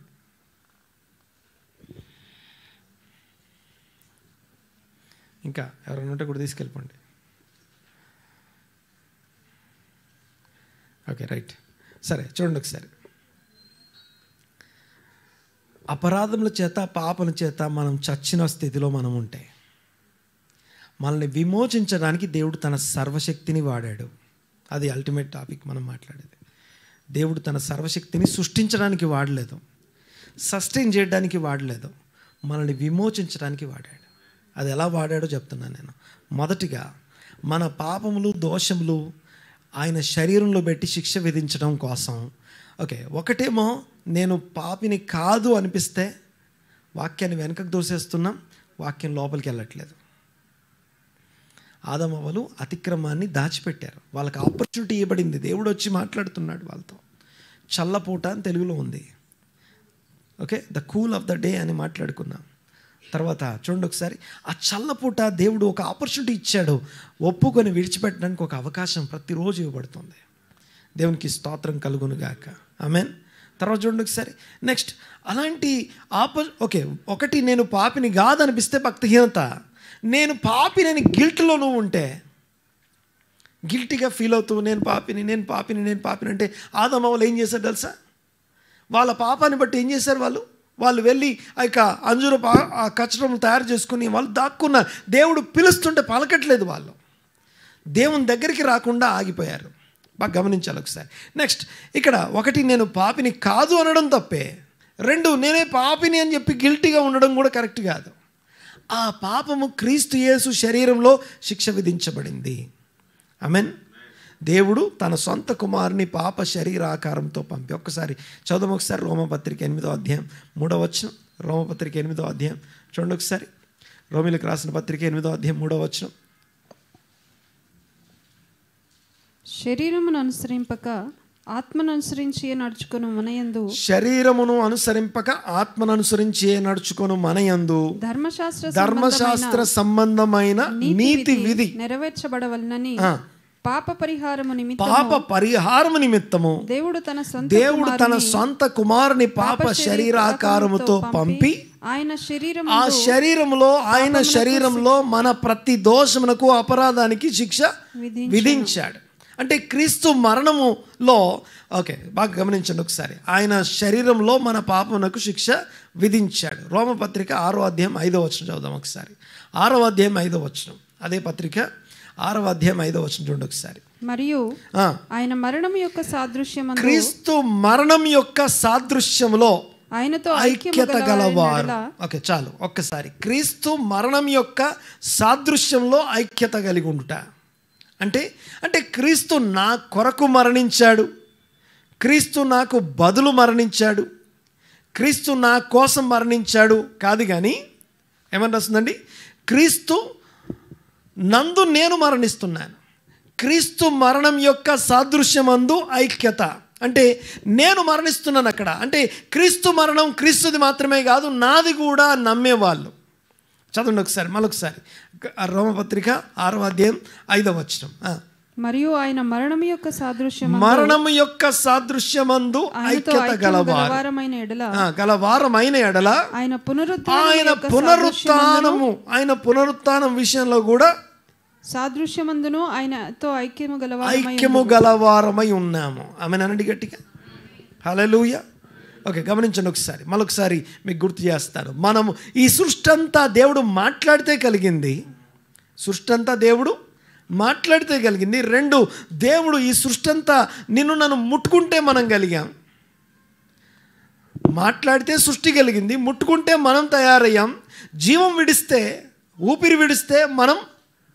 ఇంకా ఎవరైనా ఉంటే కూడా తీసుకెళ్ళిపోండి. Okay, right. సరే, చూడండి ఒకసారి. అపరాధముల చేత, పాపల చేత మనం చచ్చిన స్థితిలో మనం ఉంటే మనల్ని విమోచించడానికి దేవుడు తన సర్వశక్తిని వాడాడు. అది అల్టిమేట్ టాపిక్ మనం మాట్లాడేది. దేవుడు తన సర్వశక్తిని సృష్టించడానికి వాడలేదు, సస్టైన్ చేయడానికి వాడలేదు, మనల్ని విమోచించడానికి వాడాడు. అది ఎలా వాడాడో చెప్తున్నాను నేను. మొదటిగా మన పాపములు, దోషములు ఆయన శరీరంలో పెట్టి శిక్ష విధించడం కోసం. ఓకే, ఒకటేమో నేను పాపిని కాదు అనిపిస్తే వాక్యాన్ని వెనకకు దోసేస్తున్నాం, వాక్యం లోపలికి వెళ్ళట్లేదు. ఆదాము అవ్వలు అతిక్రమాన్ని దాచిపెట్టారు. వాళ్ళకి ఆపర్చునిటీ ఇవ్వబడింది. దేవుడు వచ్చి మాట్లాడుతున్నాడు వాళ్ళతో. చల్లపూట అని తెలుగులో ఉంది. Okay, the cool of the day అని మాట్లాడుకున్నాం. తర్వాత చూడండి ఒకసారి, ఆ చల్లపూట దేవుడు ఒక ఆపర్చునిటీ ఇచ్చాడు. ఒప్పుకొని విడిచిపెట్టడానికి ఒక అవకాశం ప్రతిరోజు ఇవ్వబడుతుంది. దేవునికి స్తోత్రం కలుగునుగాక. ఆమేన్. తర్వాత చూడండి ఒకసారి. నెక్స్ట్, అలాంటి ఓకే, ఒకటి నేను పాపిని కాదనిపిస్తే భక్తిహీనత. నేను పాపిని గిల్ట్లో నువ్వు ఉంటే, గిల్టీగా ఫీల్ అవుతూ నేను పాపిని అంటే ఆదాము అవ్వలు ఏం చేశారు తెలుసా? వాళ్ళ పాపాన్ని బట్టి ఏం చేశారు వాళ్ళు వెళ్ళి ఆ యొక్క అంజూర కచ్చడం తయారు చేసుకుని వాళ్ళు దాక్కున్నారు. దేవుడు పిలుస్తుంటే పలకట్లేదు. వాళ్ళు దేవుని దగ్గరికి రాకుండా ఆగిపోయారు. బాగా గమనించాలి ఒకసారి. నెక్స్ట్, ఇక్కడ ఒకటి నేను పాపిని కాదు అనడం తప్పే. రెండు, నేనే పాపిని అని చెప్పి గిల్టీగా ఉండడం కూడా కరెక్ట్ కాదు. ఆ పాపము క్రీస్తు యేసు శరీరంలో శిక్ష విధించబడింది. ఆమేన్. దేవుడు తన సొంత కుమారుని పాప శరీరాకారంతో పంపి, ఒక్కసారి చదువు ఒకసారి రోమపత్రిక 8వ అధ్యాయం 3వ వచనం. రోమపత్రిక 8వ అధ్యాయం చూడండి ఒకసారి. రోమిలకు రాసిన పత్రిక 8వ అధ్యాయం 3వ వచనం. శరీరమును అనుసరింపక ఆత్మను అనుసరించి నడుచుకొను మనయందు, శరీరమును అనుసరింపక ఆత్మను అనుసరించి నడుచుకొను మనయందు ధర్మశాస్త్ర సంబంధమైన నీతి విధి నెరవేర్చబడవలనని పాప పరిహారము నిమిత్తము దేవుడు తన సొంత కుమారుని పాప శరీరాకారముతో పంపి ఆయన శరీరంలో మన ప్రతి దోషమునకు, అపరాధానికి శిక్ష విధించాడు. అంటే క్రీస్తు మరణములో, ఓకే బాగా గమనించండి ఒకసారి, ఆయన శరీరంలో మన పాపమునకు శిక్ష విధించాడు. రోమపత్రిక 6వ అధ్యాయం 5వ వచనం చదువుదాం ఒకసారి. 6వ అధ్యాయం 5వ వచనం, అదే పత్రిక 6వ అధ్యాయం 5వ వచనం చూడండి ఒకసారి. మరియు ఆయన మరణం యొక్క సాదృశ్యము, క్రీస్తు మరణం యొక్క సాదృశ్యములో ఆయనతో ఐక్యత గలవారు. ఓకే చాలు, ఒక్కసారి. క్రీస్తు మరణం యొక్క సాదృశ్యంలో ఐక్యత కలిగి ఉండుట అంటే క్రీస్తు నా కొరకు మరణించాడు, క్రీస్తు నాకు బదులు మరణించాడు, క్రీస్తు నా కోసం మరణించాడు కాదు. కానీ ఏమని రాస్తుందండి? క్రీస్తు నందు నేను మరణిస్తున్నాను. క్రీస్తు మరణం యొక్క సాదృశ్యమందు ఐక్యత అంటే నేను మరణిస్తున్నాను అక్కడ. అంటే క్రీస్తు మరణం క్రీస్తుది మాత్రమే కాదు, నాది కూడా నమ్మేవాళ్ళు. చదవండి ఒకసారి, మరొకసారి. రోమపత్రిక 6వ అధ్యాయం 5వ వచనం. మరియు ఆయన మరణం యొక్క సాదృశ్యమందు ఐక్యత గలవారమైన ఎడల ఆయన పునరుత్థానం విషయంలో కూడా సాదృశ్యమందును ఆయనతో ఐక్యము గలవారమై ఉన్నాము. ఆమె అనండి గట్టిగా హల్లెలూయా. ఓకే, గమనించండి ఒకసారి, మరొకసారి మీకు గుర్తు చేస్తాను. మనము ఈ సృష్టి అంతా దేవుడు మాట్లాడితే కలిగింది. సృష్టి అంతా దేవుడు మాట్లాడితే కలిగింది. రెండు, దేవుడు ఈ సృష్టి అంతా నిన్ను నన్ను ముట్టుకుంటే మనం కలిగాం. మాట్లాడితే సృష్టి కలిగింది, ముట్టుకుంటే మనం తయారయ్యాం. జీవం విడిస్తే, ఊపిరి విడిస్తే మనం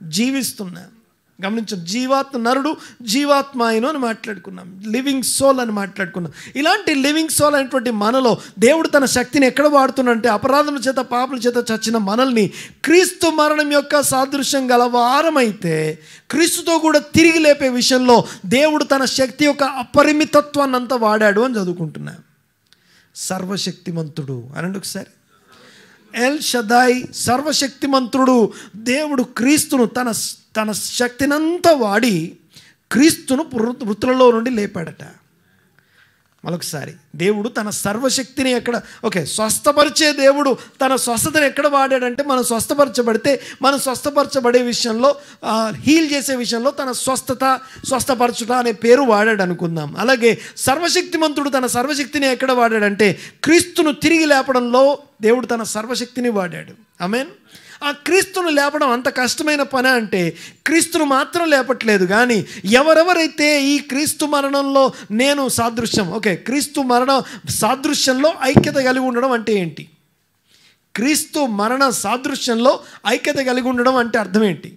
జీవిస్తున్నాం. గమనించండి, జీవాత్మ నరుడు జీవాత్మ ఆయన అని మాట్లాడుకున్నాం, లివింగ్ సోల్ అని మాట్లాడుకున్నాం. ఇలాంటి లివింగ్ సోల్ అనేటువంటి మనలో దేవుడు తన శక్తిని ఎక్కడ వాడుతున్నాడంటే అపరాధముల చేత, పాపల చేత చచ్చిన మనల్ని క్రీస్తు మరణం యొక్క సాదృశ్యం గలవారమైతే క్రీస్తుతో కూడా తిరిగి లేపే విషయంలో దేవుడు తన శక్తి యొక్క అపరిమితత్వాన్ని అంతా వాడాడు అని చదువుకుంటున్నాం. సర్వశక్తిమంతుడు అనండి ఒకసారి. ఎల్ షదాయ్, సర్వశక్తిమంతుడు దేవుడు క్రీస్తును తన శక్తినంతా వాడి క్రీస్తును మృతులలో నుండి లేపాడట. మరొకసారి, దేవుడు తన సర్వశక్తిని ఎక్కడ స్వస్థపరిచే దేవుడు తన స్వస్థతను ఎక్కడ వాడాడంటే, మనం స్వస్థపరచబడితే మనం స్వస్థపరచబడే విషయంలో, హీల్ చేసే విషయంలో తన స్వస్థపరచుట అనే పేరు వాడాడు అనుకుందాం. అలాగే సర్వశక్తిమంతుడు తన సర్వశక్తిని ఎక్కడ వాడాడంటే, క్రీస్తును తిరిగి లేపడంలో దేవుడు తన సర్వశక్తిని వాడాడు. ఆమేన్. ఆ క్రీస్తును లేపడం అంత కష్టమైన పని అంటే, క్రీస్తును మాత్రం లేపట్లేదు, కానీ ఎవరెవరైతే ఈ క్రీస్తు మరణంలో నేను సాదృశ్యం, క్రీస్తు మరణ సాదృశ్యంలో ఐక్యత కలిగి ఉండడం అంటే ఏంటి? క్రీస్తు మరణ సాదృశ్యంలో ఐక్యత కలిగి ఉండడం అంటే అర్థం ఏంటి?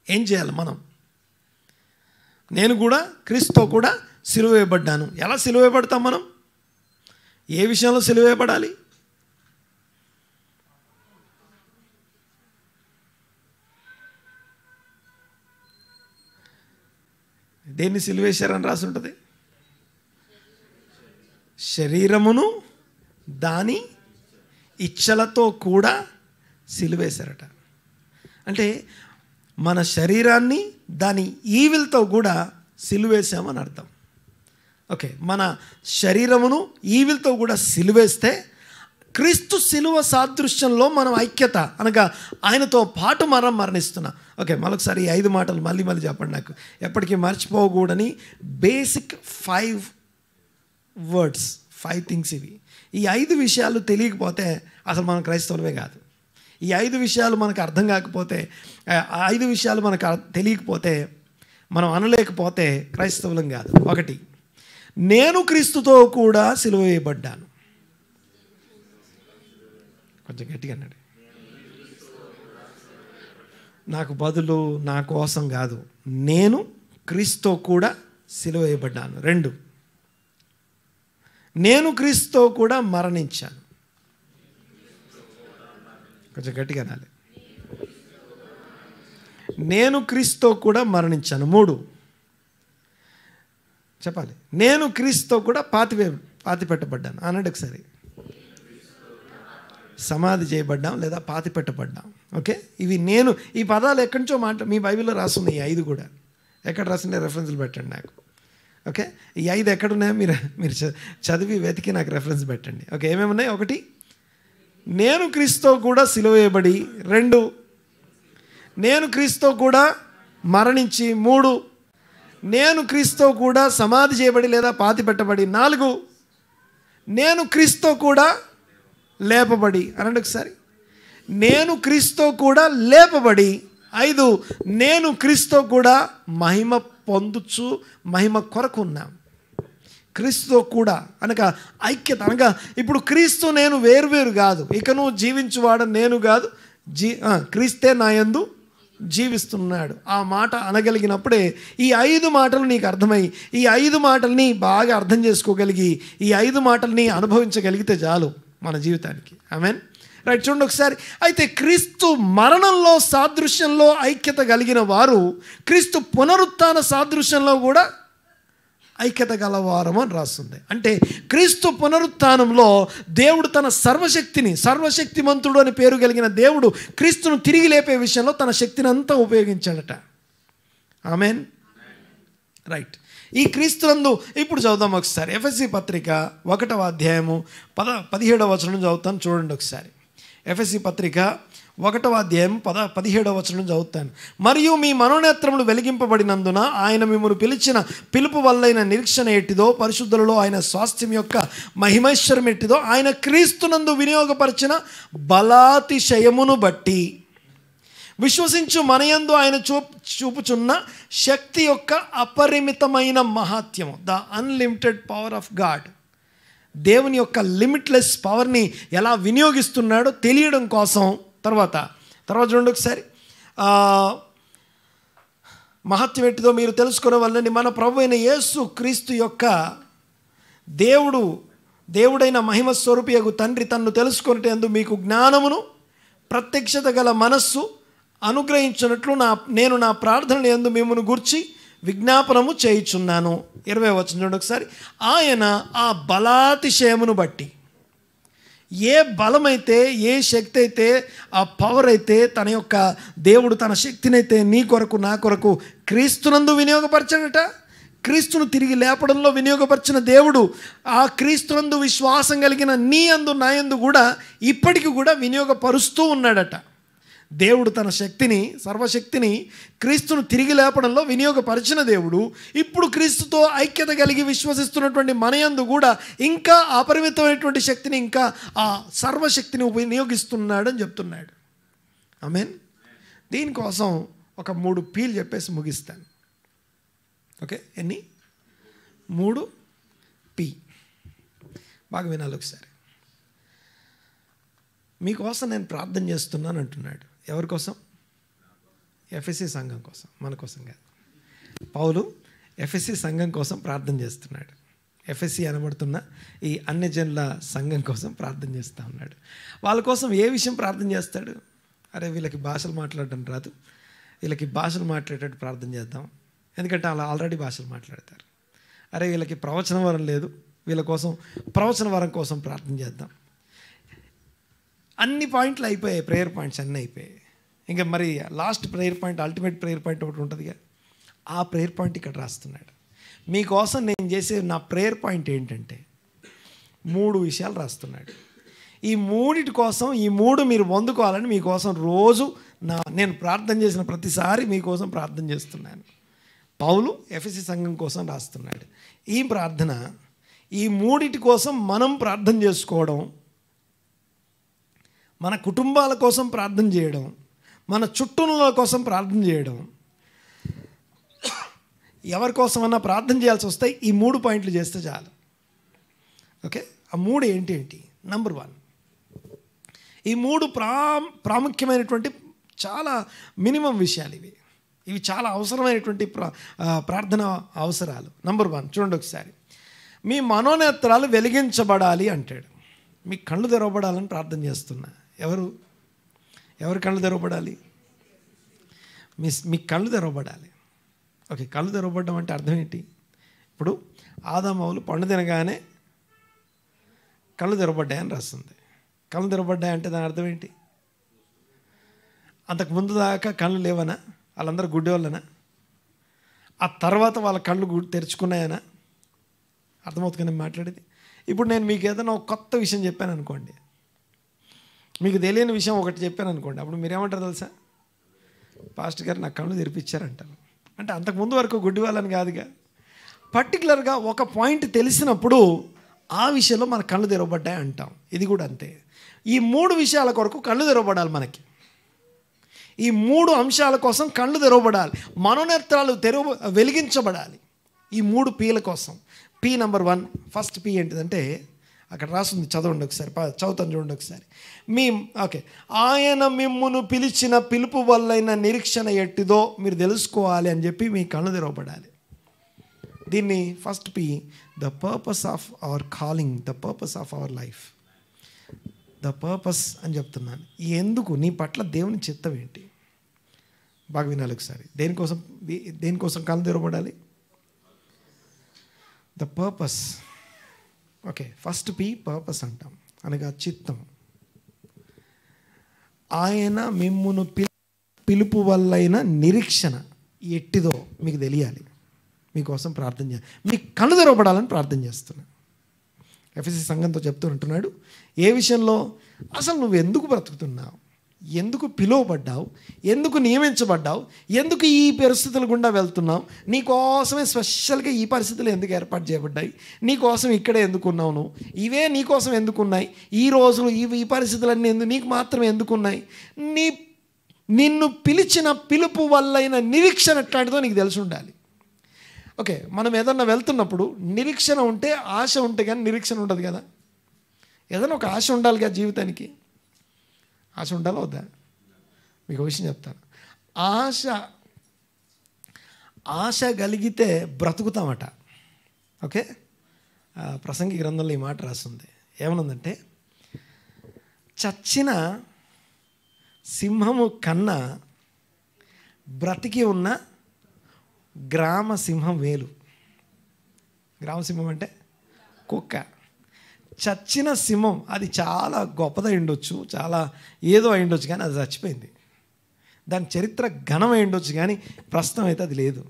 ఏం చేయాలి మనం? నేను కూడా క్రీస్తుతో కూడా సిలువ వేయబడ్డాను. ఎలా సిలువ వేయబడతాం మనం? ఏ విషయంలో సిలువ వేయబడాలి? దేన్ని సిలువేశారని రాసి ఉంటుంది? శరీరమును దాని ఇచ్చలతో కూడా సిలువేశారట. అంటే మన శరీరాన్ని దాని ఈవిల్తో కూడా సిలువేశామని అర్థం. మన శరీరమును ఈవిల్తో కూడా సిలువేస్తే, క్రీస్తు సిలువ సాదృశ్యంలో మనం ఐక్యత అనగా ఆయనతో పాటు మనం మరణిస్తున్నాం. మరొకసారి ఈ 5 మాటలు మళ్ళీ చెప్పండి, నాకు ఎప్పటికీ మర్చిపోకూడని బేసిక్ 5 వర్డ్స్, 5 థింగ్స్ ఇవి. ఈ 5 విషయాలు తెలియకపోతే అసలు మనం క్రైస్తవులమే కాదు. ఈ 5 విషయాలు మనకు అర్థం కాకపోతే, 5 విషయాలు మనకు తెలియకపోతే, మనం అనలేకపోతే క్రైస్తవులం కాదు. 1, నేను క్రీస్తుతో కూడా సిలువ వేయబడ్డాను. కొంచెం గట్టిగా అన్నాడు. నాకు బదులు, నా కోసం కాదు, నేను క్రీస్తుతో కూడా సిలువ వేయబడ్డాను. 2, నేను క్రీస్తుతో కూడా మరణించాను. కొంచెం గట్టిగా అనాలి. నేను క్రీస్తుతో కూడా మరణించాను. 3, చెప్పాలి, నేను క్రీస్తుతో కూడా పాతి పెట్టబడ్డాను. అనండి ఒకసారి. సమాధి చేయబడ్డాం లేదా పాతి పెట్టబడ్డాం. ఇవి నేను, ఈ పదాలు ఎక్కడి నుంచో మీ బైబిల్లో రాస్తున్నాయి. ఈ 5 కూడా ఎక్కడ రాసిన రెఫరెన్స్లు పెట్టండి నాకు. ఈ 5 ఎక్కడున్నాయో మీరు చదివి వెతికి నాకు రెఫరెన్స్ పెట్టండి. ఏమేమి ఉన్నాయి? 1, నేను క్రీస్తుతో కూడా సిలువ వేయబడి. 2, నేను క్రీస్తుతో కూడా మరణించి. 3, నేను క్రీస్తుతో కూడా సమాధి చేయబడి లేదా పాతి పెట్టబడి. 4, నేను క్రీస్తుతో కూడా లేపబడి. అనండి ఒకసారి, నేను క్రీస్తుతో కూడా లేపబడి. 5, నేను క్రీస్తుతో కూడా మహిమ పొందుచు మహిమ కొరకు ఉన్నాం. క్రీస్తుతో కూడా అనగా ఐక్యత, అనగా ఇప్పుడు క్రీస్తు నేను వేరువేరు కాదు, ఇక నువ్వు జీవించువాడ నేను కాదు, క్రీస్తే నా యందు జీవిస్తున్నాడు. ఆ మాట అనగలిగినప్పుడే ఈ 5 మాటలు నీకు అర్థమై, ఈ 5 మాటల్ని బాగా అర్థం చేసుకోగలిగి, ఈ 5 మాటల్ని అనుభవించగలిగితే చాలు మన జీవితానికి. ఆమేన్. రైట్, చూడండి ఒకసారి. అయితే క్రీస్తు మరణంలో సాదృశ్యంలో ఐక్యత కలిగిన వారు క్రీస్తు పునరుత్థాన సాదృశ్యంలో కూడా ఐక్యత గలవారం అని రాస్తుంది. అంటే క్రీస్తు పునరుత్థానంలో దేవుడు తన సర్వశక్తిమంతుడు అని పేరు కలిగిన దేవుడు క్రీస్తును తిరిగి లేపే విషయంలో తన శక్తిని అంతా ఉపయోగించాడట. ఆమేన్. రైట్, ఈ క్రీస్తునందు ఇప్పుడు చదువుదాం ఒకసారి. ఎఫెసీ పత్రిక 1వ అధ్యాయము 17వ వచనం చదువుతాను, చూడండి ఒకసారి. ఎఫెసీ పత్రిక 1వ అధ్యాయం 17వ వచనం చదువుతాను. మరియు మీ మనోనేత్రములు వెలిగింపబడినందున ఆయన మిమ్మల్ని పిలిచిన పిలుపు వల్లైన నిరీక్షణ ఎట్టిదో, పరిశుద్ధులలో ఆయన స్వాస్థ్యం యొక్క మహిమైశ్వరం ఎట్టిదో, ఆయన క్రీస్తునందు వినియోగపరిచిన బలాతిశయమును బట్టి విశ్వసించు మనయందు ఆయన చూపుచున్న శక్తి యొక్క అపరిమితమైన మహాత్యము, the unlimited power of God. దేవుని యొక్క లిమిట్లెస్ పవర్ని ఎలా వినియోగిస్తున్నాడో తెలియడం కోసం. తర్వాత చూడండి ఒకసారి. మహత్యం ఎట్టిదో మీరు తెలుసుకునే వల్లని మన ప్రభు అయిన యేసు క్రీస్తు యొక్క దేవుడైన మహిమ స్వరూపియగు తండ్రి తన్ను తెలుసుకునేటందు మీకు జ్ఞానమును ప్రత్యక్షత గల మనస్సు అనుగ్రహించినట్లు నేను నా ప్రార్థన యందు మిమ్మును గూర్చి విజ్ఞాపనము చేయుచున్నాను. 20వ వచనం చూడండి ఒకసారి. ఆయన ఆ బలాతిశయమును బట్టి, ఏ బలమైతే, ఏ శక్తి అయితే, ఆ పవర్ అయితే, తన యొక్క దేవుడు తన శక్తిని అయితే నీ కొరకు నా కొరకు క్రీస్తునందు వినియోగపరచాడట. క్రీస్తును తిరిగి లేపడంలో వినియోగపరిచిన దేవుడు ఆ క్రీస్తునందు విశ్వాసం కలిగిన నీ అందు నా యందు కూడా ఇప్పటికి కూడా వినియోగపరుస్తూ ఉన్నాడట. దేవుడు తన శక్తిని, సర్వశక్తిని క్రీస్తును తిరిగి లేపడంలో వినియోగపరిచిన దేవుడు ఇప్పుడు క్రీస్తుతో ఐక్యత కలిగి విశ్వసిస్తున్నటువంటి మన యందు కూడా ఇంకా అపరిమితమైనటువంటి శక్తిని, ఇంకా ఆ సర్వశక్తిని వినియోగిస్తున్నాడని చెప్తున్నాడు. ఆమేన్. దీనికోసం ఒక 3 P'లు చెప్పేసి ముగిస్తాను. ఓకే, ఎన్ని? 3 P. బాగా వినాలి ఒకసారి. మీకోసం నేను ప్రార్థన చేస్తున్నాను అంటున్నాడు. ఎవరి కోసం? ఎఫెసీ సంఘం కోసం, మన కోసం కాదు. పౌలు ఎఫెసీ సంఘం కోసం ప్రార్థన చేస్తున్నాడు. ఎఫెసీ అనబడుతున్న ఈ అన్యజనుల సంఘం కోసం ప్రార్థన చేస్తూ ఉన్నాడు. వాళ్ళ కోసం ఏ విషయం ప్రార్థన చేస్తాడు? అరే వీళ్ళకి భాషలు మాట్లాడడం రాదు, వీళ్ళకి భాషలు మాట్లాడేటట్టు ప్రార్థన చేద్దాం, ఎందుకంటే అలా ఆల్రెడీ భాషలు మాట్లాడతారు. అరే వీళ్ళకి ప్రవచన వరం లేదు, వీళ్ళ కోసం ప్రవచన వరం కోసం ప్రార్థన చేద్దాం. అన్ని పాయింట్లు అయిపోయాయి, ప్రేయర్ పాయింట్స్ అన్నీ అయిపోయాయి. ఇంకా మరి last prayer point, ultimate prayer point ఒకటి ఉంటుందిగా, ఆ ప్రేయర్ పాయింట్ ఇక్కడ రాస్తున్నాడు. మీకోసం నేను చేసే నా ప్రేయర్ పాయింట్ ఏంటంటే 3 విషయాలు రాస్తున్నాడు. ఈ 3 కోసం, ఈ 3 మీరు పొందుకోవాలని మీకోసం రోజు నేను ప్రార్థన చేసిన ప్రతిసారి మీకోసం ప్రార్థన చేస్తున్నాను. పౌలు ఎఫెసీ సంఘం కోసం రాస్తున్నాడు. ఈ ప్రార్థన, ఈ 3 కోసం మనం ప్రార్థన చేసుకోవడం, మన కుటుంబాల కోసం ప్రార్థన చేయడం, మన చుట్టూల కోసం ప్రార్థన చేయడం, ఎవరి కోసమన్నా ప్రార్థన చేయాల్సి వస్తే ఈ 3 పాయింట్లు చేస్తే చాలు. ఓకే, ఆ 3 ఏంటి? నంబర్ 1, ఈ 3 ప్రాముఖ్యమైనటువంటి చాలా మినిమం విషయాలు ఇవి చాలా అవసరమైనటువంటి ప్రార్థన అవసరాలు. నంబర్ 1 చూడండి ఒకసారి. మీ మనోనేత్రాలు వెలిగించబడాలి అంటాడు. మీ కళ్ళు తెరవబడాలని ప్రార్థన చేస్తున్నా. ఎవరు కళ్ళు తెరవబడాలి? మీ కళ్ళు తెరవబడాలి. ఓకే, కళ్ళు తెరవబడడం అంటే అర్థం ఏంటి? ఇప్పుడు ఆదామవులు పండు తినగానే కళ్ళు తెరవబడ్డాయని రాస్తుంది. కళ్ళు తెరవబడ్డాయంటే దాని అర్థం ఏంటి? అంతకు ముందు దాకా కళ్ళు లేవనా? వాళ్ళందరూ గుడ్డేవాళ్ళనా? ఆ తర్వాత వాళ్ళ కళ్ళు తెరుచుకున్నాయనా? అర్థమవుతుంది నేను మాట్లాడేది. ఇప్పుడు నేను మీకు ఏదైనా ఒక కొత్త విషయం చెప్పాను అనుకోండి, మీకు తెలియని విషయం ఒకటి చెప్పాను అనుకోండి, అప్పుడు మీరేమంటారు తెలుసా? పాస్టర్ గారు నాకు కళ్ళు తెరిపించారంటారు. అంటే అంతకుముందు వరకు గుడ్డి వాళ్ళని కాదుగా, పర్టికులర్గా ఒక పాయింట్ తెలిసినప్పుడు ఆ విషయంలో మన కళ్ళు తెరవబడ్డాయి అంటాం. ఇది కూడా అంతే. ఈ 3 విషయాల కొరకు కళ్ళు తెరవబడాలి. మనకి ఈ 3 అంశాల కోసం కళ్ళు తెరవబడాలి, మనోనేత్రాలు వెలిగించబడాలి. ఈ 3 P'ల కోసం. P నంబర్ 1, ఫస్ట్ P ఏంటిదంటే అక్కడ రాస్తుంది, చదవండి ఒకసారి, చదువుతాను చూడండి ఒకసారి. ఓకే, ఆయన మిమ్మును పిలిచిన పిలుపు వల్లైన నిరీక్షణ ఎట్టిదో మీరు తెలుసుకోవాలి అని చెప్పి మీ కళ్ళు తెరవబడాలి. దీన్ని first P, the purpose of our calling, the purpose of our life. The purpose అని చెప్తున్నాను. ఎందుకు నీ పట్ల దేవుని చిత్తం ఏంటి? బాగా వినాలి ఒకసారి. దేనికోసం కళ్ళు తెరవబడాలి? The purpose. Okay, first P purpose అంటాం, అనగా చిత్తం. ఆయన మిమ్మును పిలుపు వల్లైన నిరీక్షణ ఎట్టిదో మీకు తెలియాలి. మీకోసం ప్రార్థన చేయాలి, మీ కళ్ళు తెరవబడాలని ప్రార్థన చేస్తున్నా. ఎఫెసీ సంఘంతో చెప్తూ ఉంటున్నాడు, ఏ విషయంలో? అసలు నువ్వు ఎందుకు బ్రతుకుతున్నావు, ఎందుకు పిలువబడ్డావు, ఎందుకు నియమించబడ్డావు, ఎందుకు ఈ పరిస్థితుల గుండా వెళ్తున్నావు, నీకోసమే స్పెషల్గా ఈ పరిస్థితులు ఎందుకు ఏర్పాటు చేయబడ్డాయి, నీకోసం ఇక్కడే ఎందుకున్నావు నువ్వు, ఇవే నీకోసం ఎందుకున్నాయి, ఈ రోజులు ఈ పరిస్థితులన్నీ నీకు మాత్రమే ఎందుకున్నాయి, నిన్ను పిలిచిన పిలుపు వల్లైన నిరీక్షణ ఎట్లాంటిదో నీకు తెలిసి ఉండాలి. ఓకే, మనం ఏదన్నా వెళ్తున్నప్పుడు నిరీక్షణ ఉంటే ఆశ ఉంటే కానీ నిరీక్షణ ఉండదు కదా. ఏదైనా ఒక ఆశ ఉండాలి కదా జీవితానికి. ఆశ ఉండాలా వద్దా? మీకు విషయం చెప్తాను. ఆశ కలిగితే బ్రతుకుతామట. ఓకే, ప్రసంగి గ్రంథంలో ఈ మాట రాస్తుంది. ఏమనుందంటే, చచ్చిన సింహము కన్నా బ్రతికి ఉన్న గ్రామ సింహం వేలు. గ్రామ సింహం అంటే కుక్క. చచ్చిన సింహం అది చాలా గొప్పదై ఉండొచ్చు, చాలా ఏదో అయి ఉండొచ్చు, కానీ అది చచ్చిపోయింది. దాని చరిత్ర ఘనమై ఉండొచ్చు, కానీ ప్రస్తుతం అయితే అది లేదు.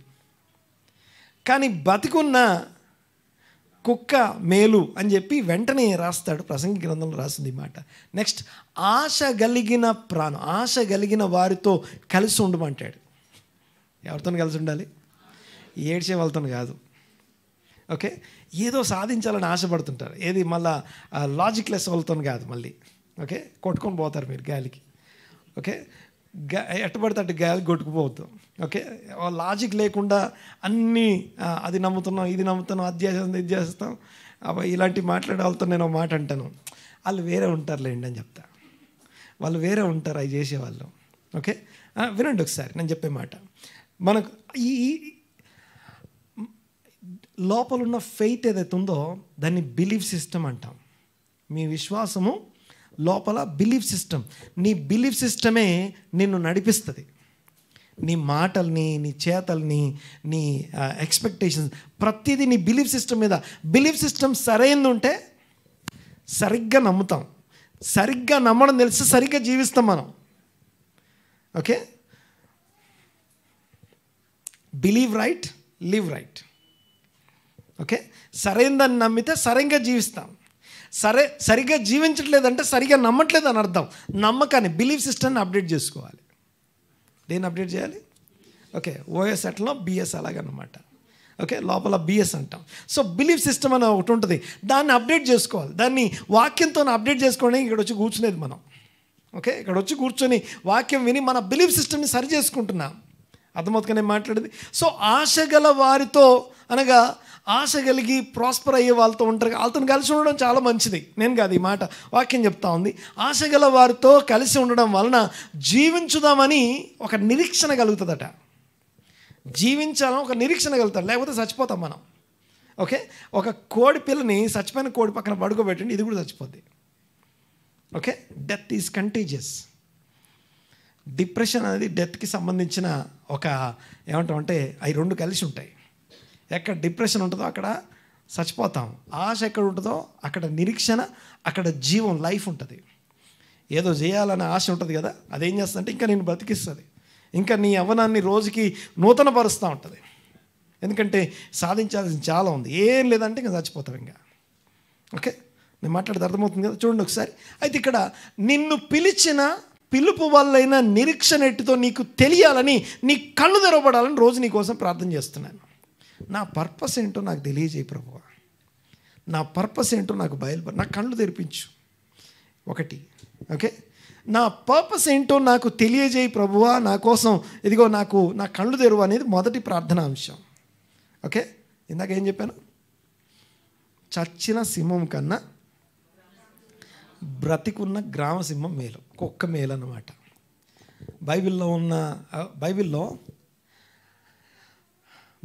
కానీ బతికున్న కుక్క మేలు అని చెప్పి వెంటనే రాస్తాడు. ప్రసంగి గ్రంథంలో రాసింది ఈ మాట. నెక్స్ట్, ఆశ కలిగిన ప్రాణం, ఆశ కలిగిన వారితో కలిసి ఉండమంటాడు. ఎవరితో కలిసి ఉండాలి? ఏడ్చే వాళ్ళతో కాదు. ఓకే, ఏదో సాధించాలని ఆశపడుతుంటారు. ఏది మళ్ళా లాజిక్లెస్ వాళ్ళతో కాదు. మళ్ళీ ఓకే, కొట్టుకొని పోతారు మీరు గాలికి. ఓకే, ఎట్టబడితే అటు గాలి కొట్టుకుపోవద్దు. ఓకే, లాజిక్ లేకుండా అన్నీ అది నమ్ముతున్నాం, ఇది నమ్ముతున్నాం, అది చేస్తాం, ఇది చేస్తాం, ఇలాంటి మాట్లాడే వాళ్ళతో నేను ఒక మాట అంటాను, వాళ్ళు వేరే ఉంటారులేండి అని చెప్తా. వాళ్ళు వేరే ఉంటారు అవి చేసేవాళ్ళు. ఓకే, వినండి ఒకసారి నేను చెప్పే మాట. మనకు ఈ లోపల ఉన్న ఫెయిత్ ఏదైతే ఉందో దాన్ని బిలీఫ్ సిస్టమ్ అంటాం. మీ విశ్వాసము లోపల బిలీఫ్ సిస్టమ్. నీ బిలీఫ్ సిస్టమే నిన్ను నడిపిస్తుంది. నీ మాటల్ని, నీ చేతల్ని, నీ ఎక్స్పెక్టేషన్స్, ప్రతిదీ నీ బిలీఫ్ సిస్టమ్ మీద. బిలీఫ్ సిస్టమ్ సరైనది ఉంటే సరిగ్గా నమ్ముతాం. సరిగ్గా నమ్మడం తెలిసి సరిగ్గా జీవిస్తాం మనం. Okay, believe right, live right. Okay, సరైనదాన్ని నమ్మితే సరిగ్గా జీవిస్తాం. సరిగ్గా జీవించట్లేదంటే సరిగ్గా నమ్మట్లేదు అని అర్థం. నమ్మకాన్ని, బిలీఫ్ సిస్టమ్ని అప్డేట్ చేసుకోవాలి. దేన్ని అప్డేట్ చేయాలి? ఓకే, ఓఎస్ అట్లా బిఎస్ అలాగనమాట. ఓకే, లోపల బిఎస్ అంటాం. సో బిలీఫ్ సిస్టమ్ అని ఒకటి ఉంటుంది, దాన్ని అప్డేట్ చేసుకోవాలి. దాన్ని వాక్యంతో అప్డేట్ చేసుకోవడానికి ఇక్కడ వచ్చి కూర్చునేది మనం. ఓకే, ఇక్కడ వచ్చి కూర్చొని వాక్యం విని మన బిలీఫ్ సిస్టమ్ని సరి చేసుకుంటున్నాం. అర్థమవుతుందనే మాట్లాడేది. సో ఆశ గల వారితో అనగా ఆశ కలిగి ప్రాస్పర్ అయ్యే వాళ్ళతో ఉంటారు. వాళ్ళతో కలిసి ఉండడం చాలా మంచిది. నేను కాదు, ఈ మాట వాక్యం చెప్తా ఉంది. ఆశ గల వారితో కలిసి ఉండడం వలన జీవించుదామని ఒక నిరీక్షణ కలుగుతుందట. జీవించాలని ఒక నిరీక్షణ కలుగుతాడు, లేకపోతే చచ్చిపోతాం మనం. ఓకే, ఒక కోడి పిల్లని చచ్చిపోయిన కోడి పక్కన పడుకోబెట్టండి, ఇది కూడా చచ్చిపోద్ది. Okay, death is contagious. Depression అనేది డెత్కి సంబంధించిన ఒక ఏమంటాం అంటే అవి రెండు కలిసి ఉంటాయి. ఎక్కడ డిప్రెషన్ ఉంటుందో అక్కడ చచ్చిపోతాం. ఆశ ఎక్కడ ఉంటుందో అక్కడ నిరీక్షణ, అక్కడ జీవం, లైఫ్ ఉంటుంది. ఏదో చేయాలనే ఆశ ఉంటుంది కదా, అదేం చేస్తుందంటే ఇంకా నేను బతికిస్తుంది, ఇంకా నీ యవ్వనాన్ని రోజుకి నూతనపరుస్తూ ఉంటుంది. ఎందుకంటే సాధించాల్సింది చాలా ఉంది, ఏం లేదంటే ఇంకా చచ్చిపోతాం ఇంకా. ఓకే, నేను మాట్లాడితే అర్థమవుతుంది కదా. చూడండి ఒకసారి. అయితే ఇక్కడ నిన్ను పిలిచిన పిలుపు వల్లైన నిరీక్షణ ఎట్టుతో నీకు తెలియాలని, నీ కళ్ళు తెరవబడాలని రోజు నీ కోసం ప్రార్థన చేస్తున్నాను. నా పర్పస్ ఏంటో నాకు తెలియజేయి ప్రభువా, నా పర్పస్ ఏంటో నాకు నా కళ్ళు తెరిపించు. ఒకటి. ఓకే, నా పర్పస్ ఏంటో నాకు తెలియజేయి ప్రభువా, నా కోసం ఇదిగో నా కళ్ళు తెరువు అనేది మొదటి ప్రార్థనా అంశం. ఓకే, ఇందాక ఏం చెప్పాను? చచ్చిన సింహం కన్నా బ్రతికున్న గ్రామ సింహం మేలు, కుక్క మేలు అన్నమాట.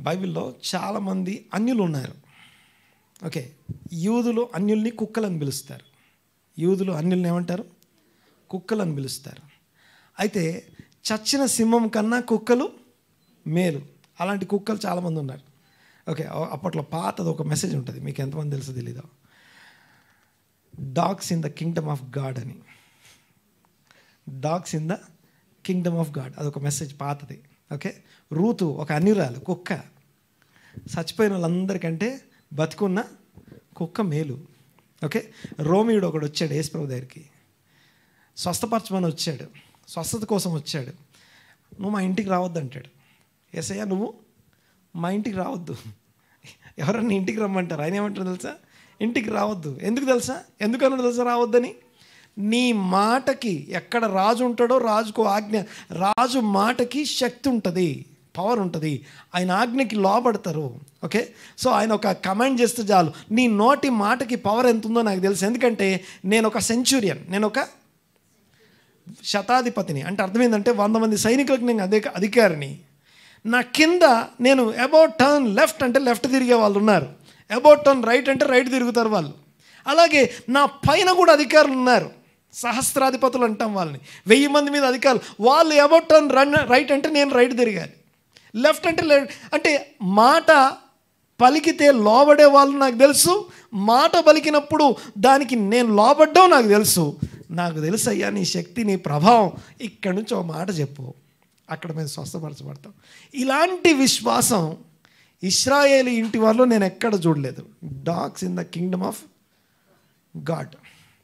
బైబిల్లో చాలామంది అన్యులు ఉన్నారు. ఓకే, యూదులు అన్యుల్ని కుక్కలని పిలుస్తారు. యూదులు అన్యుల్ని ఏమంటారు? కుక్కలని పిలుస్తారు. అయితే చచ్చిన సింహం కన్నా కుక్కలు మేలు. అలాంటి కుక్కలు చాలామంది ఉన్నారు. ఓకే, అప్పట్లో పాతది ఒక మెసేజ్ ఉంటుంది, మీకు ఎంతమంది తెలుసో తెలీదో, dogs in the kingdom of God అని. Dogs in the kingdom of God, అదొక మెసేజ్ పాతది. ఓకే, రూతు ఒక అన్యురాలు, కుక్క. చచ్చిపోయిన వాళ్ళందరికంటే బతుకున్న కుక్క మేలు. ఓకే, రోమియుడు ఒకడు వచ్చాడు యేసుప్రభు దగ్గరికి, స్వస్థపరచమని వచ్చాడు, స్వస్థత కోసం వచ్చాడు. నువ్వు మా ఇంటికి రావద్దు అంటాడు. యేసయ్య నువ్వు మా ఇంటికి రావద్దు, ఎవరన్నా ఇంటికి రమ్మంటారు, ఆయన ఏమంటారు తెలుసా? ఇంటికి రావద్దు. ఎందుకు తెలుసా? ఎందుకన్నా తెలుసా రావద్దని? నీ మాటకి, ఎక్కడ రాజు ఉంటాడో రాజుకు ఆజ్ఞ, రాజు మాటకి శక్తి ఉంటుంది, పవర్ ఉంటుంది, ఆయన ఆజ్ఞకి లోబడతారు. ఓకే, సో ఆయన ఒక కమాండ్ చేస్తే చాలు, నీ నోటి మాటకి పవర్ ఎంత ఉందో నాకు తెలుసు. ఎందుకంటే నేను ఒక సెంచురియన్, నేను ఒక శతాధిపతిని. అంటే అర్థమైందంటే 100 మంది సైనికులకు నేను అధికారిని. నా కింద నేను అబౌట్ టర్న్ లెఫ్ట్ అంటే లెఫ్ట్ తిరిగే వాళ్ళు ఉన్నారు, అబౌట్ టర్న్ రైట్ అంటే రైట్ తిరుగుతారు వాళ్ళు. అలాగే నా పైన కూడా అధికారులు ఉన్నారు, సహస్రాధిపతులు అంటాం వాళ్ళని. 1000 మంది మీద అధికారులు. వాళ్ళు అబౌట్ టర్న్ రైట్ అంటే నేను రైట్ తిరగాలి, లెఫ్ట్ అంటే లెఫ్ట్. అంటే మాట పలికితే లోబడే వాళ్ళు నాకు తెలుసు, మాట పలికినప్పుడు దానికి నేను లోబడ్డం నాకు తెలుసు. నాకు తెలుసు అయ్యా నీ శక్తి, నీ ప్రభావం, ఇక్కడి నుంచి ఒక మాట చెప్పు, అక్కడ మేము స్వస్థపరచబడతాం. ఇలాంటి విశ్వాసం ఇశ్రాయేలు ఇంటి వారిలో నేను ఎక్కడ చూడలేదు. Dogs in the kingdom of God,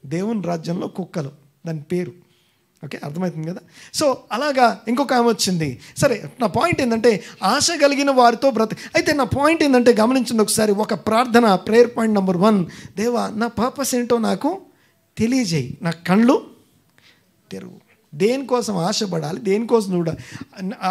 దేవుని రాజ్యంలో కుక్కలు, దాని పేరు. ఓకే, అర్థమవుతుంది కదా. సో అలాగా ఇంకొక ఆమె వచ్చింది. సరే, నా పాయింట్ ఏంటంటే ఆశ కలిగిన వారితో అయితే నా పాయింట్ ఏంటంటే గమనించండి ఒకసారి. ఒక ప్రార్థన, ప్రేయర్ పాయింట్ నెంబర్ 1, దేవా నా పర్పస్ ఏంటో నాకు తెలియజేయి, నా కళ్ళు తెరువు. దేనికోసం ఆశపడాలి, దేనికోసం చూడాలి.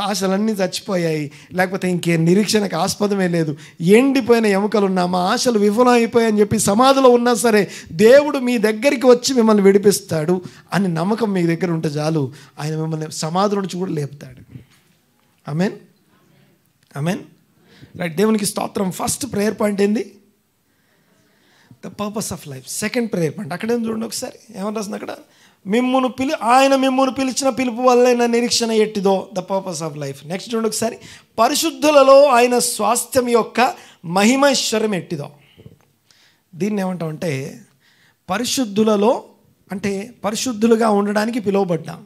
ఆశలన్నీ చచ్చిపోయాయి, లేకపోతే ఇంకే నిరీక్షణకు ఆస్పదమే లేదు, ఎండిపోయిన ఎముకలు ఉన్నా, మా ఆశలు విఫలం అయిపోయాయని చెప్పి సమాధిలో ఉన్నా సరే దేవుడు మీ దగ్గరికి వచ్చి మిమ్మల్ని విడిపిస్తాడు అని నమ్మకం మీ దగ్గర ఉంటే చాలు. ఆయన మిమ్మల్ని సమాధుల నుంచి కూడా లేపుతాడు. ఆమేన్, ఆమేన్, రైట్. దేవునికి స్తోత్రం. ఫస్ట్ ప్రేయర్ పాయింట్ ఏంది? The purpose of life. Second prayer point అక్కడేం చూడండి ఒకసారి, ఏమని రాసింది అక్కడ? ఆయన మిమ్మును పిలిచిన పిలుపు వల్లైన నిరీక్షణ ఎట్టిదో, the purpose of life. Next చూడండి ఒకసారి, పరిశుద్ధులలో ఆయన స్వాస్థ్యం యొక్క మహిమైశ్వర్యం ఎట్టిదో. దీన్ని ఏమంటామంటే పరిశుద్ధులలో అంటే పరిశుద్ధులుగా ఉండడానికి పిలువబడ్డాం,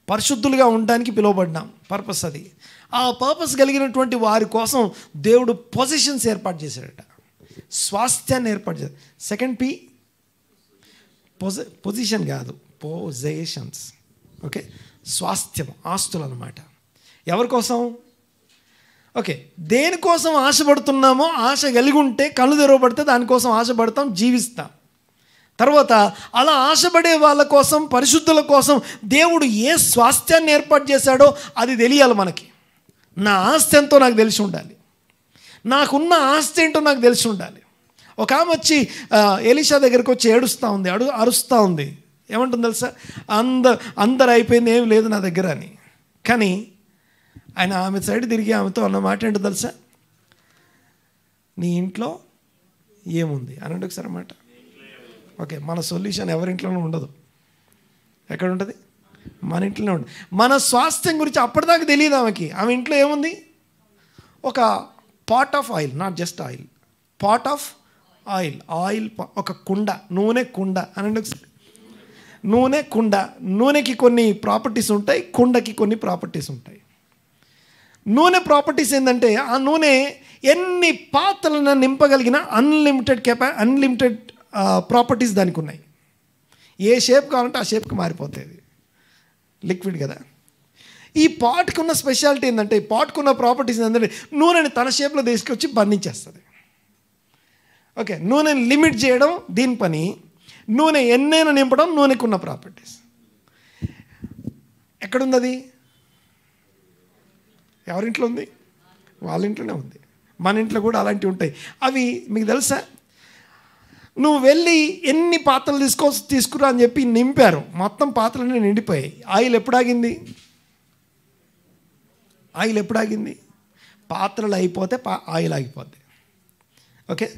పరిశుద్ధులుగా ఉండడానికి పిలువబడ్డాం. పర్పస్ అది. ఆ పర్పస్ కలిగినటువంటి వారి కోసం దేవుడు పొజిషన్స్ ఏర్పాటు చేశాడట, స్వాస్థ్యాన్ని ఏర్పాటు చేశాడు. సెకండ్ పి, పొజిషన్ కాదు, పొజిషన్స్. ఓకే, స్వాస్థ్యం, ఆస్తులు అన్నమాట. ఎవరి కోసం? ఓకే, దేనికోసం ఆశపడుతున్నామో, ఆశ కలిగి ఉంటే కళ్ళు తెరవబడితే దానికోసం ఆశపడతాం, జీవిస్తాం. తర్వాత అలా ఆశపడే వాళ్ళ కోసం, పరిశుద్ధుల కోసం దేవుడు ఏ స్వాస్థ్యాన్ని ఏర్పాటు చేశాడో అది తెలియాలి మనకి. నా ఆస్తి ఎంతో నాకు తెలిసి ఉండాలి, నాకున్న ఆస్తి ఏంటో నాకు తెలిసి ఉండాలి. ఒక ఆమె వచ్చి ఎలీషా దగ్గరికి వచ్చి ఏడుస్తూ ఉంది, అరుస్తూ ఉంది. ఏమంటుంది తెలుసా? అందరు అయిపోయింది, ఏం లేదు నా దగ్గర అని. కానీ ఆయన ఆమె సైడ్ తిరిగి ఆమెతో అన్న మాట ఏంటో తెలుసా? నీ ఇంట్లో ఏముంది అనండి ఒకసారి అన్నమాట. ఓకే, మన సొల్యూషన్ ఎవరింట్లోనూ ఉండదు. ఎక్కడ ఉంటుంది? మన ఇంట్లోనే ఉంటుంది. మన స్వాస్థ్యం గురించి అప్పటిదాకా తెలియదు ఆమెకి. ఆమె ఇంట్లో ఏముంది? ఒక pot of oil, not just oil, pot of oil, ఒక కుండ, నూనె కుండ అనండి ఒకసారి. నూనె కుండ. నూనెకి కొన్ని ప్రాపర్టీస్ ఉంటాయి, కుండకి కొన్ని ప్రాపర్టీస్ ఉంటాయి. నూనె ప్రాపర్టీస్ ఏంటంటే ఆ నూనె ఎన్ని పాత్రలను నింపగలిగిన అన్లిమిటెడ్ ప్రాపర్టీస్ దానికి ఉన్నాయి. ఏ షేప్ కావాలంటే ఆ షేప్కి మారిపోతుంది, లిక్విడ్ కదా. ఈ పాట్కి ఉన్న స్పెషాలిటీ ఏంటంటే, ఈ పాట్కి ఉన్న ప్రాపర్టీస్ ఏంటంటే నూనెని తన షేప్లో తీసుకొచ్చి బంధించేస్తుంది. ఓకే, నూనెని లిమిట్ చేయడం దీని పని, నూనె ఎన్నైనా నింపడం నూనెకు ఉన్న ప్రాపర్టీస్. ఎక్కడుంది అది? ఎవరింట్లో ఉంది? వాళ్ళ ఇంట్లోనే ఉంది. మన ఇంట్లో కూడా అలాంటివి ఉంటాయి. అవి మీకు తెలుసా? నువ్వు వెళ్ళి ఎన్ని పాత్రలు తీసుకురా అని చెప్పి నింపారు, మొత్తం పాత్రలన్నీ నిండిపోయాయి. ఆయిల్ ఎప్పుడు ఆగింది? పాత్రలు అయిపోతే ఆయిల్ ఆగిపోద్ది. ఓకే,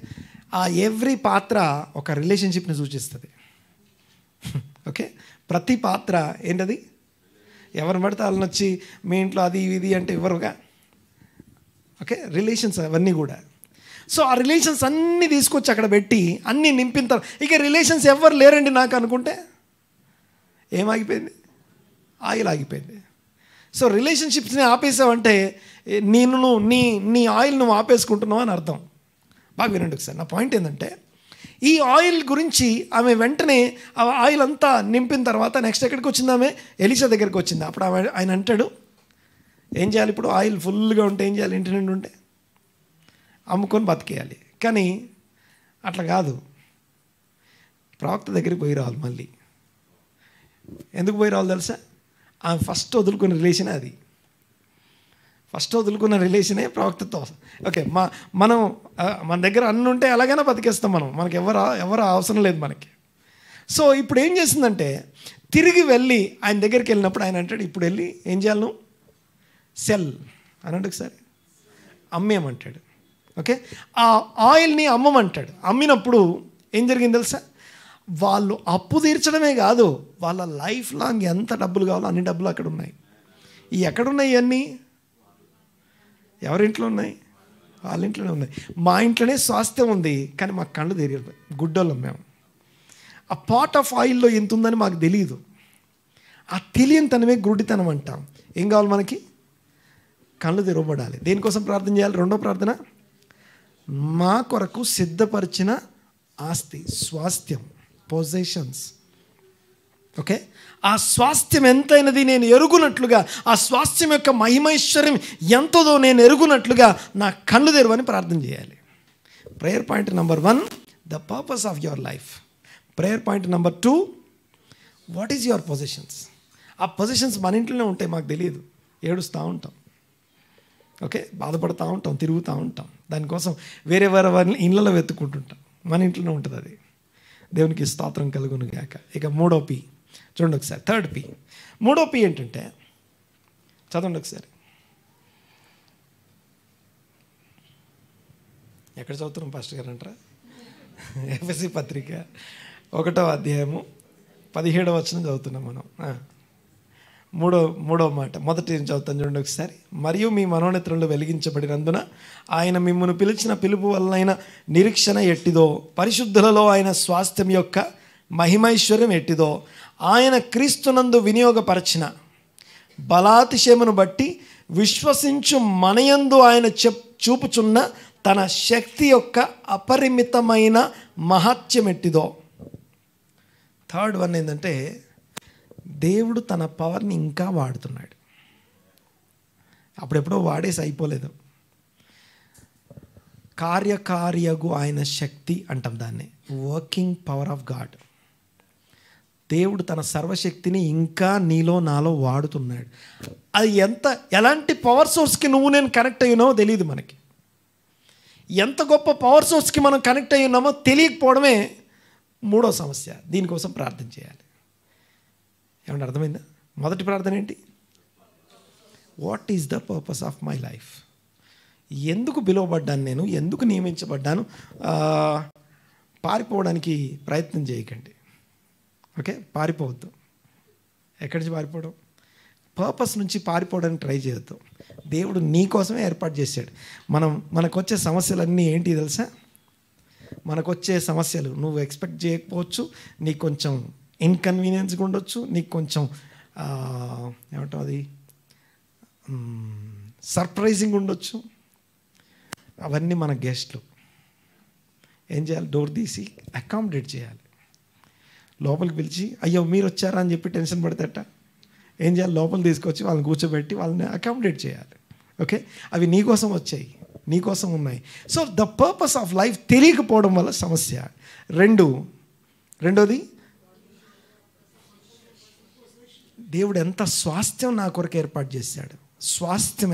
ఆ ఎవ్రీ పాత్ర ఒక రిలేషన్షిప్ని సూచిస్తుంది. ఓకే, ప్రతి పాత్ర ఏంటది? ఎవరు పడితే వాళ్ళని వచ్చి మీ ఇంట్లో అది ఇది అంటే ఇవ్వరుగా. ఓకే, రిలేషన్స్ అవన్నీ కూడా. సో ఆ రిలేషన్స్ అన్నీ తీసుకొచ్చి అక్కడ పెట్టి అన్నీ నింపిన తర్వాత ఇక రిలేషన్స్ ఎవరు లేరండి నాకు అనుకుంటే ఏమాగిపోయింది? ఆయిల్ ఆగిపోయింది. సో రిలేషన్షిప్స్ని ఆపేసావంటే నీ ఆయిల్ నువ్వు ఆపేసుకుంటున్నావు అని అర్థం. బాగా వినండి ఒకసారి. నా పాయింట్ ఏంటంటే, ఈ ఆయిల్ గురించి ఆమె వెంటనే ఆ ఆయిల్ అంతా నింపిన తర్వాత నెక్స్ట్ ఎక్కడికి వచ్చింది? ఆమె ఎలీషా దగ్గరికి వచ్చింది. అప్పుడు ఆయన అంటాడు, ఏం చేయాలి ఇప్పుడు? ఆయిల్ ఫుల్గా ఉంటే ఏం చేయాలి? ఇంటి నుండి ఉంటే అమ్ముకొని బతికేయాలి. కానీ అట్లా కాదు, ప్రవక్త దగ్గరికి పోయి రావాలి. మళ్ళీ ఎందుకు పోయి రావాలి తెలుసా? ఆమె ఫస్ట్ వదులుకున్న రిలేషనే అది. ఫస్ట్ వదులుకున్న రిలేషనే ప్రవక్తతో. ఓకే, మన దగ్గర అన్నీ ఉంటే ఎలాగైనా బతికేస్తాం మనకి ఎవరు అవసరం లేదు మనకి. సో ఇప్పుడు ఏం చేసిందంటే, తిరిగి వెళ్ళి ఆయన దగ్గరికి వెళ్ళినప్పుడు ఆయన అంటాడు, ఇప్పుడు వెళ్ళి ఏం చేయాలి? నువ్వు సెల్ అనండి ఒకసారి, అమ్మేయమంటాడు. ఓకే, ఆ ఆయిల్ని అమ్మమంటాడు. అమ్మినప్పుడు ఏం జరిగింది తెలుసా? వాళ్ళు అప్పు తీర్చడమే కాదు, వాళ్ళ లైఫ్ లాంగ్ ఎంత డబ్బులు కావాలో అన్ని డబ్బులు అక్కడ ఉన్నాయి. ఎక్కడున్నాయి ఇవన్నీ? ఎవరింట్లో ఉన్నాయి? వాళ్ళ ఇంట్లోనే ఉన్నాయి. మా ఇంట్లోనే స్వాస్థ్యం ఉంది, కానీ మాకు కళ్ళు తెలియదు, గుడ్డోళ్ళం మేము. ఆ పాట్ ఆఫ్ ఆయిల్లో ఎంత ఉందని మాకు తెలియదు. ఆ తెలియనితనమే గుడ్డితనం అంటాం. ఏం కావాలి మనకి? కళ్ళు తెరవబడాలి. దేనికోసం ప్రార్థన చేయాలి? రెండో ప్రార్థన, మా కొరకు సిద్ధపరిచిన ఆస్తి, స్వాస్థ్యం, పొజిషన్స్. ఓకే, ఆ స్వాస్థ్యం ఎంతైనది నేను ఎరుగునట్లుగా, ఆ స్వాస్థ్యం యొక్క మహిమైశ్వర్యం ఎంతదో నేను ఎరుగునట్లుగా నా కళ్ళు తెరవని ప్రార్థన చేయాలి. Prayer point number 1, the purpose of your life. Prayer point number 2, what is your positions. ఆ పొజిషన్స్ మన ఇంట్లోనే ఉంటాయి, మాకు తెలియదు, ఏడుస్తూ ఉంటాం. ఓకే, బాధపడుతూ ఉంటాం, తిరుగుతూ ఉంటాం, దానికోసం వేరే వారి ఇళ్ళలో వెతుక్కుంటుంటాం. మన ఇంట్లోనే ఉంటుంది అది. దేవునికి స్తోత్రం కలుగును గాక. ఇక 3వ P చూడండి ఒకసారి. 3rd P. 3వ P ఏంటంటే, చదవండి ఒకసారి. ఎక్కడ చదువుతున్నాం పాస్టర్ గారు అంటారా? ఎఫెసీ పత్రిక 1వ అధ్యాయము 17వ వచనం చదువుతున్నాం మనం. మూడవ మాట, మొదటి చదువుతాను చూడండి ఒకసారి. మరియు మీ మనోనేత్రంలో వెలిగించబడినందున ఆయన మిమ్మల్ని పిలిచిన పిలుపు వలన నిరీక్షణ ఎట్టిదో, పరిశుద్ధులలో ఆయన స్వాస్థ్యం యొక్క మహిమైశ్వర్యం ఎట్టిదో, ఆయన క్రీస్తునందు వినియోగపరచిన బలాతిశయమును బట్టి విశ్వసించు మనయందు ఆయన చూపుచున్న తన శక్తి యొక్క అపరిమితమైన మహత్యం ఎట్టిదో. 3rd వన్ ఏంటంటే, దేవుడు తన పవర్ని ఇంకా వాడుతున్నాడు. అప్పుడెప్పుడో వాడేసి అయిపోలేదు. కార్యకార్యగు ఆయన శక్తి అంటాం దాన్ని, వర్కింగ్ పవర్ ఆఫ్ గాడ్. దేవుడు తన సర్వశక్తిని ఇంకా నీలో నాలో వాడుతున్నాడు. అది ఎలాంటి పవర్ సోర్స్కి నువ్వు నేను కనెక్ట్ అయ్యున్నావో తెలియదు మనకి. ఎంత గొప్ప పవర్ సోర్స్కి మనం కనెక్ట్ అయ్యి ఉన్నామో తెలియకపోవడమే 3వ సమస్య. దీనికోసం ప్రార్థన చేయాలి. ఏమన్నా అర్థమైందా? మొదటి ప్రార్థన ఏంటి? What is the purpose of my life. ఎందుకు పిలువబడ్డాను నేను, ఎందుకు నియమించబడ్డాను. పారిపోవడానికి ప్రయత్నం చేయకండి. ఓకే, పారిపోవద్దు. ఎక్కడి నుంచి పారిపోవడం? పర్పస్ నుంచి పారిపోవడానికి ట్రై చేయొద్దు. దేవుడు నీ కోసమే ఏర్పాటు చేశాడు. మనకు వచ్చే సమస్యలన్నీ ఏంటి తెలుసా? మనకు వచ్చే సమస్యలు నువ్వు ఎక్స్పెక్ట్ చేయకపోవచ్చు, నీకు కొంచెం ఇన్కన్వీనియన్స్గా ఉండొచ్చు, నీకు కొంచెం ఏమంటాం అది సర్ప్రైజింగ్ ఉండొచ్చు. అవన్నీ మన గెస్ట్లు. ఏం చేయాలి? డోర్ తీసి అకామిడేట్ చేయాలి. లోపలికి పిలిచి అయ్యో మీరు వచ్చారా అని చెప్పి టెన్షన్ పడతాట. ఏం చేయాలి? లోపల తీసుకొచ్చి వాళ్ళని కూర్చోబెట్టి వాళ్ళని అకామిడేట్ చేయాలి. ఓకే, అవి నీ కోసం వచ్చాయి, నీ కోసం ఉన్నాయి. So the purpose of life తెలియకపోవడం వల్ల సమస్య. రెండోది, దేవుడు ఎంత స్వాస్థ్యం నా కొరకు ఏర్పాటు చేశాడు. స్వాస్థ్యం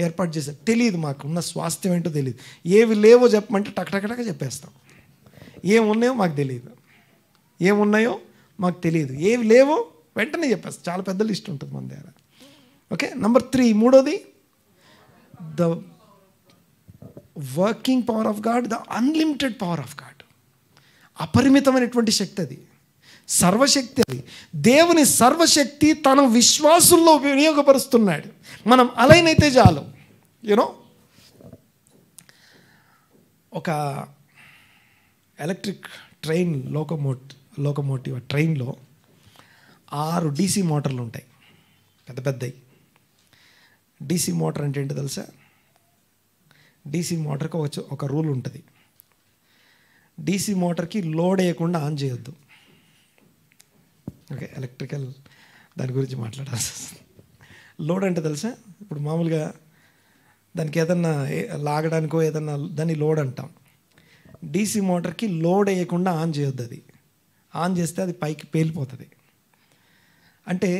ఏర్పాటు చేశాడు. తెలియదు, మాకు ఉన్న స్వాస్థ్యం ఏంటో తెలియదు. ఏవి లేవో చెప్పమంటే టకటకటక చెప్పేస్తాం. ఏమున్నాయో మాకు తెలియదు, ఏమున్నాయో మాకు తెలియదు, ఏవి లేవో వెంటనే చెప్పేస్తాం. చాలా పెద్ద లిస్ట్ ఉంటుంది మన దగ్గర. ఓకే, నెంబర్ 3, 3వది, the working power of God, the unlimited power of God. అపరిమితమైనటువంటి శక్తి అది, సర్వశక్తి అది. దేవుని సర్వశక్తి తన విశ్వాసుల్లో వినియోగపరుస్తున్నాడు. మనం అలైన్ అయితే చాలు. యూనో, ఒక ఎలక్ట్రిక్ ట్రైన్ లోకోమోటివ్ ట్రైన్లో 6 DC మోటార్లు ఉంటాయి, పెద్ద పెద్దవి. DC మోటార్ అంటే ఏంటో తెలుసా? DC మోటార్కి ఒక రూల్ ఉంటుంది. DC మోటార్కి లోడ్ వేయకుండా ఆన్ చేయొద్దు. ఓకే, ఎలక్ట్రికల్ దాని గురించి మాట్లాడాల్సి వస్తుంది. లోడ్ అంటే తెలుసా? ఇప్పుడు మామూలుగా దానికి ఏదన్నా లాగడానికో ఏదన్నా దాన్ని లోడ్ అంటాం. DC మోటార్కి లోడ్ వేయకుండా ఆన్ చేయొద్దు. అది ఆన్ చేస్తే అది పైకి పేలిపోతుంది. అంటే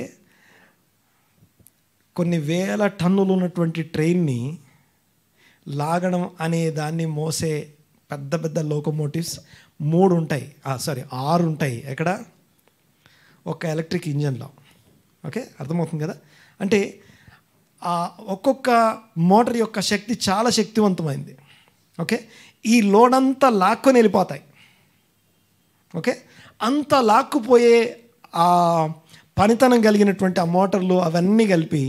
కొన్ని వేల టన్నులు ఉన్నటువంటి ట్రైన్ని లాగడం అనే దాన్ని మోసే పెద్ద పెద్ద లోకోమోటివ్స్ 6 ఉంటాయి. ఎక్కడ? ఒక ఎలక్ట్రిక్ ఇంజన్లో. ఓకే, అర్థమవుతుంది కదా? అంటే ఒక్కొక్క మోటార్ యొక్క శక్తి చాలా శక్తివంతమైంది. ఓకే, ఈ లోడ్ అంతా లాక్కొని వెళ్ళిపోతాయి. ఓకే, అంత లాక్కుపోయే ఆ పనితనం కలిగినటువంటి ఆ మోటార్లు అవన్నీ కలిపి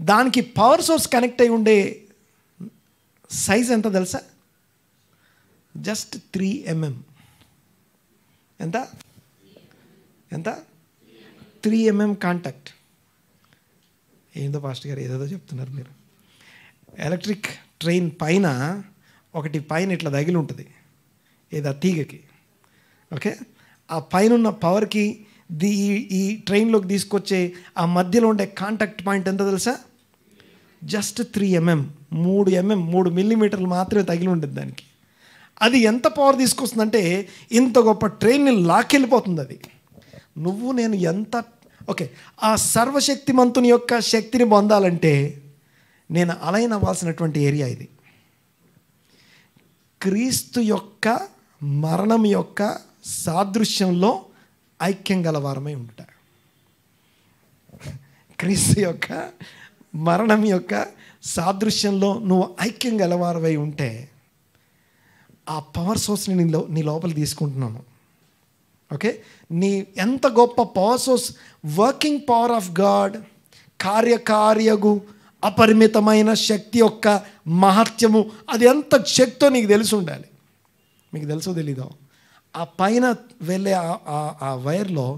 దానికి పవర్ సోర్స్ కనెక్ట్ అయి ఉండే సైజ్ ఎంత తెలుసా? Just 3 mm. ఎంత 3 mm కాంటాక్ట్. ఏందో పాస్టర్ గారు ఏదేదో చెప్తున్నారు మీరు. ఎలక్ట్రిక్ ట్రైన్ పైన ఒకటి పైన ఇట్లా తగిలి ఉంటుంది, ఏదో తీగకి. ఓకే, ఆ పైన ఉన్న పవర్కి ఈ ట్రైన్లోకి తీసుకొచ్చే ఆ మధ్యలో ఉండే కాంటాక్ట్ పాయింట్ ఎంత తెలుసా? జస్ట్ 3 mm, 3 మిల్లీమీటర్లు మాత్రమే తగిలి ఉంటుంది దానికి. అది ఎంత పవర్ తీసుకొస్తుందంటే ఇంత గొప్ప ట్రైన్ని లాక్కెళ్ళిపోతుంది అది. నువ్వు నేను ఎంత ఓకే, ఆ సర్వశక్తిమంతుని యొక్క శక్తిని పొందాలంటే నేను అలైన్ అవ్వాల్సినటువంటి ఏరియా ఇది. క్రీస్తు యొక్క మరణం యొక్క సాదృశ్యంలో ఐక్యం గలవారమై ఉండుట. క్రీస్తు యొక్క మరణం యొక్క సాదృశ్యంలో నువ్వు ఐక్యం గలవారమై ఉంటే ఆ పవర్ సోర్స్ని నీ లోపల తీసుకుంటున్నాను. ఓకే, నీ ఎంత గొప్ప power source, working power of God, కార్యకార్యగు అపరిమితమైన శక్తి యొక్క మహత్యము, అది ఎంత శక్తో నీకు తెలిసి ఉండాలి. మీకు తెలుసో తెలీదో, ఆ పైన వెళ్ళే ఆ వైర్లో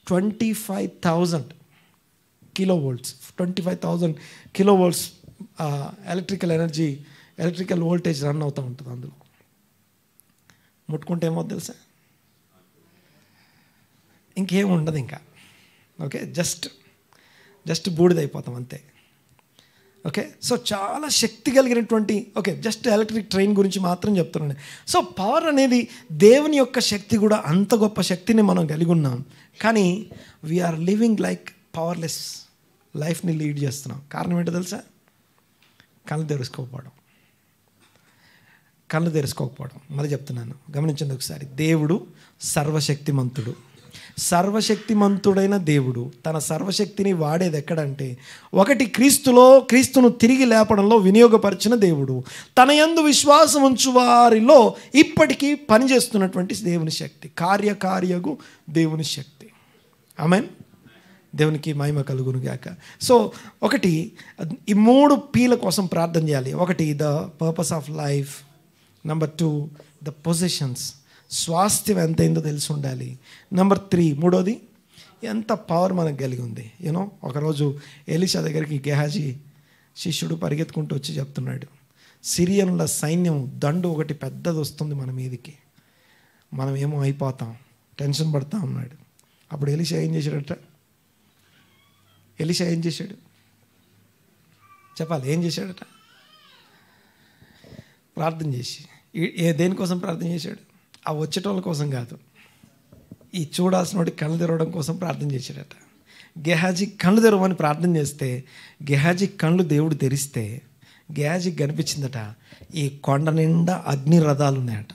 25,000 kilovolts 25,000 kilovolts electrical energy, electrical voltage run అవుతూ ఉంటుంది. అందులో ముట్టుకుంటే ఏమో తెలుసా, ఇంకేం ఉండదు ఇంకా. ఓకే, జస్ట్ బూడిదైపోతాం అంతే. ఓకే, సో చాలా శక్తి కలిగినటువంటి, ఓకే, జస్ట్ ఎలక్ట్రిక్ ట్రైన్ గురించి మాత్రం చెప్తున్నాను. సో పవర్ అనేది దేవుని యొక్క శక్తి కూడా, అంత గొప్ప శక్తిని మనం కలిగి ఉన్నాం. కానీ వీఆర్ లివింగ్ లైక్ పవర్లెస్ లైఫ్ని లీడ్ చేస్తున్నాం. కారణం ఏంటో తెలుసా? కళ్ళు తెరుచుకోకపోవడం. మళ్ళీ చెప్తున్నాను, గమనించండి ఒకసారి. దేవుడు సర్వశక్తిమంతుడు. సర్వశక్తిమంతుడైన దేవుడు తన సర్వశక్తిని వాడేది ఎక్కడంటే, ఒకటి క్రీస్తును తిరిగి లేపడంలో వినియోగపరిచిన దేవుడు, తన యందు విశ్వాసం ఉంచు వారిలో ఇప్పటికీ పనిచేస్తున్నటువంటి దేవుని శక్తి, కార్యకార్యగు దేవుని శక్తి. ఆమేన్. దేవునికి మహిమ కలుగును గాక. సో ఒకటి, ఈ 3 Pల కోసం ప్రార్థన చేయాలి. ఒకటి, the purpose of life. Number 2, the positions, స్వాస్థ్యం ఎంతైందో తెలిసి ఉండాలి. నెంబర్ 3, మూడోది, ఎంత పవర్ మనకు కలిగి ఉంది. యూనో, ఒకరోజు ఎలీషా దగ్గరికి గెహాజీ శిష్యుడు పరిగెత్తుకుంటూ వచ్చి చెప్తున్నాడు, సిరియన్ల సైన్యం దండు ఒకటి పెద్దది వస్తుంది మన మీదకి, మనం ఏమో అయిపోతాం, టెన్షన్ పడతా ఉన్నాడు. అప్పుడు ఎలీషా ఏం చేశాడు? చెప్పాలి, ఏం చేశాడట? ప్రార్థన చేసి, దేనికోసం ప్రార్థన చేశాడు? ఆ వచ్చేటోళ్ళ కోసం కాదు, ఈ చూడాల్సిన వాడికి కళ్ళు తెరవడం కోసం ప్రార్థన చేశాడట. గెహాజీ కళ్ళు తెరవమని ప్రార్థన చేస్తే, గెహాజీ కళ్ళు దేవుడు తెరిస్తే గెహాజీకి కనిపించిందట, ఈ కొండ నిండా అగ్ని రథాలు ఉన్నాయట.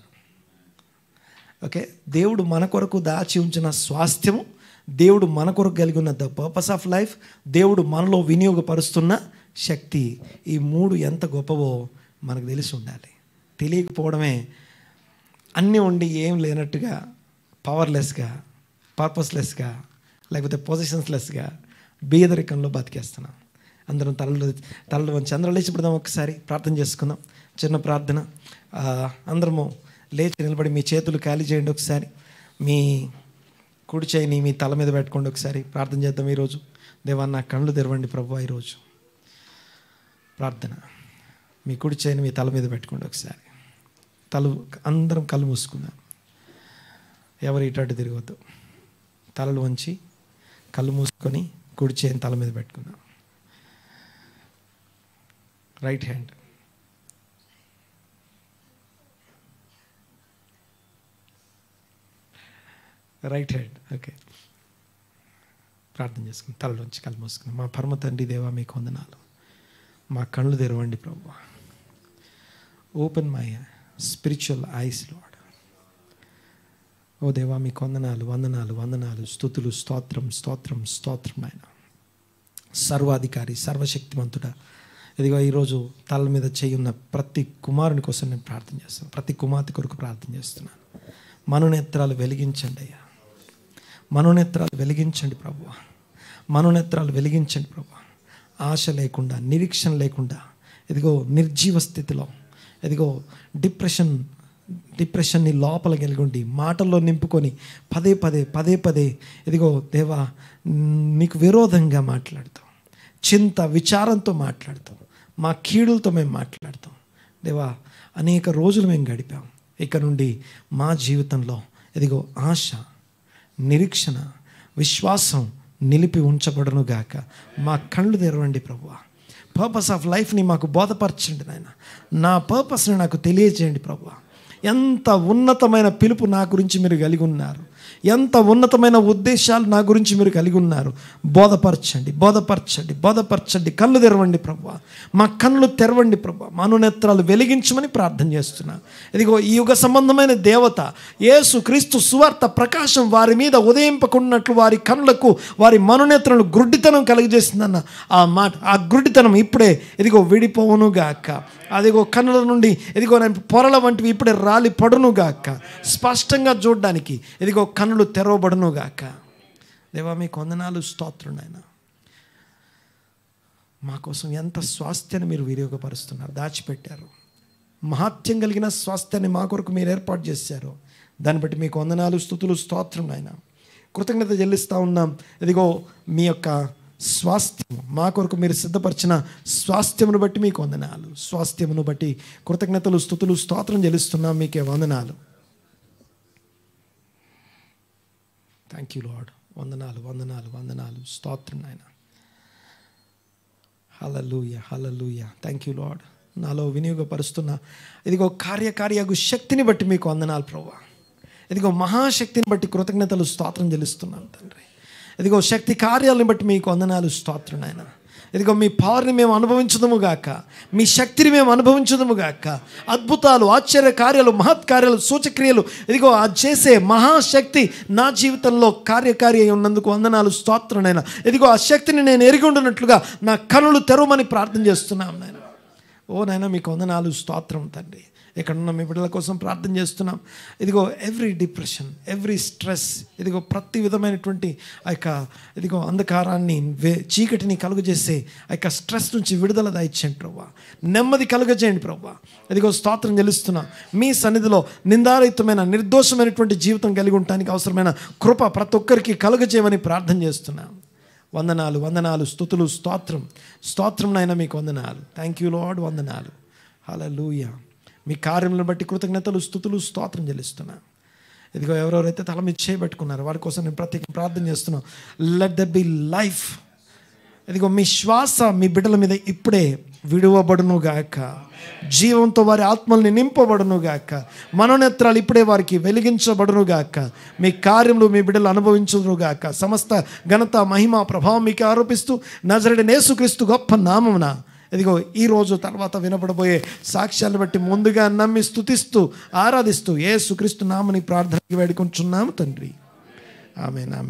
ఓకే, దేవుడు మన కొరకు దాచి ఉంచిన స్వాస్థ్యము, దేవుడు మన కొరకు కలిగి ఉన్న ద పర్పస్ ఆఫ్ లైఫ్, దేవుడు మనలో వినియోగపరుస్తున్న శక్తి, ఈ 3 ఎంత గొప్పవో మనకు తెలిసి ఉండాలి. తెలియకపోవడమే, అన్నీ ఉండి ఏం లేనట్టుగా, పవర్లెస్గా, పర్పస్లెస్గా, లేకపోతే పొజిషన్స్లెస్గా బీదరికంలో బతికేస్తున్నాం. అందరం తలలు వంచి అందరం లేచి పెడదాం, ఒకసారి ప్రార్థన చేసుకుందాం. చిన్న ప్రార్థన. అందరము లేచి నిలబడి మీ చేతులు ఖాళీ చేయండి. ఒకసారి మీ కుడి చేయిని మీ తల మీద పెట్టుకోండి. ఒకసారి ప్రార్థన చేద్దాం. ఈరోజు దేవా, నా కళ్ళు తెరవండి ప్రభు. ఈరోజు ప్రార్థన, మీ కుడి చేయిని మీ తల మీద పెట్టుకోండి. ఒకసారి అందరం కళ్ళు మూసుకుందాం. ఎవరు ఇటు తిరగవద్దు. తలలు వంచి కళ్ళు మూసుకొని కుడి చేయిని తల మీద పెట్టుకుందాం. Right hand, okay. ప్రార్థన చేసుకుని తలలోంచి కళ్ళు మూసుకుని, మా పరమ తండ్రి దేవా, మీకు వందనాలు. మా కళ్ళు తెరవండి ప్రభు. Open my spiritual eyes Lord. ఓ దేవా, మీకు వందనాలు. స్తుతులు, స్తోత్రం ఆయన. సర్వాధికారి, సర్వశక్తిమంతుడా, ఇదిగో ఈరోజు తల మీద చేయున్న ప్రతి కుమారుని కోసం నేను ప్రార్థన చేస్తున్నాను. ప్రతి కుమార్తె కొరకు ప్రార్థన చేస్తున్నాను. మనోనేత్రాలు వెలిగించండి అయ్యా. మనోనేత్రాలు వెలిగించండి ప్రభు. మనోనేత్రాలు వెలిగించండి ప్రభు. ఆశ లేకుండా, నిరీక్షణ లేకుండా, ఇదిగో నిర్జీవ స్థితిలో, ఇదిగో డిప్రెషన్ని లోపల కలిగి ఉండి మాటల్లో నింపుకొని పదే ఇదిగో దేవా, నీకు విరోధంగా మాట్లాడుతాం, చింత విచారంతో మాట్లాడుతాం, మా కీడులతో మేము మాట్లాడతాం. దేవా, అనేక రోజులు మేము గడిపాం. ఇక నుండి మా జీవితంలో ఇదిగో ఆశ, నిరీక్షణ, విశ్వాసం నిలిపి ఉంచబడును గాక. మా కళ్ళు తెరవండి ప్రభువా. పర్పస్ ఆఫ్ లైఫ్ని మాకు బోధపరచండి నాయన. నా పర్పస్ని నాకు తెలియజేయండి ప్రభువా. ఎంత ఉన్నతమైన పిలుపు నా గురించి మీరు కలిగి ఉన్నారు, ఎంత ఉన్నతమైన ఉద్దేశాలు నా గురించి మీరు కలిగి ఉన్నారు. బోధపరచండి, బోధపరచండి, బోధపరచండి. కళ్ళు తెరవండి ప్రభువా. మా కళ్ళు తెరవండి ప్రభువా. మనోనేత్రాలు వెలిగించమని ప్రార్థన చేస్తున్నాను. ఇదిగో ఈ యుగ సంబంధమైన దేవత యేసు క్రీస్తు సువార్త ప్రకాశం వారి మీద ఉదయింపకున్నట్లు వారి కళ్ళకు, వారి మనోనేత్రాలు గుడ్డితనం కలిగజేసిందన్న ఆ మాట, ఆ గుడ్డితనం ఇప్పుడే ఇదిగో విడిపోవునుగాక. అదిగో కన్నుల నుండి ఇదిగో పొరల వంటివి ఇప్పుడే రాలి పడునుగాక. స్పష్టంగా చూడడానికి ఇదిగో కన్నులు తెరవబడునుగాక. దేవా, మీకు వందనాలు, స్తోత్రం నాయన. మా కోసం ఎంత స్వాస్థ్యాన్ని మీరు వినియోగపరుస్తున్నారు, దాచిపెట్టారు. మహాత్యం కలిగిన స్వాస్థ్యాన్ని మా కొరకు మీరు ఏర్పాటు చేశారు. దాన్ని బట్టి మీకు వందనాలు, స్తుతులు, స్తోత్రం నాయన. కృతజ్ఞత చెల్లిస్తూ ఉన్నాం. ఇదిగో మీ యొక్క స్వాస్థ్యం మా కొరకు మీరు సిద్ధపరిచిన స్వాస్థ్యమును బట్టి మీకు వందనాలు. స్వాస్థ్యమును బట్టి కృతజ్ఞతలు, స్తుతులు, స్తోత్రం చెల్లిస్తున్నాం. మీకే వందనాలు. Thank you Lord. వందనాలు, వందనాలు, వందనాలు, స్తోత్రం నాయన. Hallelujah, hallelujah. Thank you Lord. నాలో వినియోగపరుస్తున్న ఇదిగో కార్యకార్యగు శక్తిని బట్టి మీకు వందనాలు ప్రభువా. ఇదిగో మహాశక్తిని బట్టి కృతజ్ఞతలు, స్తోత్రం చెల్లిస్తున్నాను తండ్రి. ఇదిగో శక్తి కార్యాలను బట్టి మీకు వందనాలు, స్తోత్రం నాయన. ఇదిగో మీ పవర్ని మేము అనుభవించదము గాక, మీ శక్తిని మేము అనుభవించదము గాక. అద్భుతాలు, ఆశ్చర్య కార్యాలు, మహత్కార్యాలు, సూచక్రియలు ఇదిగో అది చేసే మహాశక్తి నా జీవితంలో కార్యకారి అయి ఉన్నందుకు వందనాలు, స్తోత్రం నాయన. ఇదిగో ఆ శక్తిని నేను ఎరిగి ఉండినట్లుగా నా కనులు తెరవమని ప్రార్థన చేస్తున్నాం నాయన. ఓ నాయన, మీకు వందనాలు, స్తోత్రం తండ్రి. ఇక్కడ ఉన్న మీ బిడ్డల కోసం ప్రార్థన చేస్తున్నాం. ఇదిగో ఎవ్రీ డిప్రెషన్, ఎవ్రీ స్ట్రెస్, ఇదిగో ప్రతి విధమైనటువంటి ఆ యొక్క ఇదిగో అంధకారాన్ని, చీకటిని కలుగజేసే ఆ యొక్క స్ట్రెస్ నుంచి విడుదల దయచేయండి ప్రభువా. నెమ్మది కలుగజేయండి ప్రభువా. ఇదిగో స్తోత్రం చెల్లిస్తున్నా. మీ సన్నిధిలో నిందారహితమైన, నిర్దోషమైనటువంటి జీవితం కలిగి ఉండటానికి అవసరమైన కృప ప్రతి ఒక్కరికి కలుగజేయమని ప్రార్థన చేస్తున్నాం. వందనాలు, వందనాలు, స్తుతులు, స్తోత్రం, స్తోత్రం నాయన. మీకు వందనాలు. Thank you Lord. వందనాలు. హల్లెలూయా. మీ కార్యములను బట్టి కృతజ్ఞతలు, స్తుతులు, స్తోత్రం చెల్లిస్తున్నాను. ఇదిగో ఎవరెవరైతే తల మీద చేయబెట్టుకున్నారో వారి కోసం నేను ప్రత్యేక ప్రార్థన చేస్తున్నాను. Let that be life. ఇదిగో మీ శ్వాస మీ బిడ్డల మీద ఇప్పుడే విడువబడును గాక. జీవంతో వారి ఆత్మల్ని నింపబడును గాక. మనోనేత్రాలు ఇప్పుడే వారికి వెలిగించబడును గాక. మీ కార్యములు మీ బిడ్డలు అనుభవించును గాక. సమస్త ఘనత, మహిమ, ప్రభావం మీకు ఆరోపిస్తూ నజరేయుడైన యేసుక్రీస్తు గొప్ప నామమున ఇదిగో ఈరోజు తర్వాత వినపడబోయే సాక్ష్యాలను బట్టి ముందుగా నమ్మి స్తుతిస్తూ ఆరాధిస్తూ యేసుక్రీస్తు నామముని ప్రార్థనకి వేడుకుంటున్నాము తండ్రి. ఆమేన్.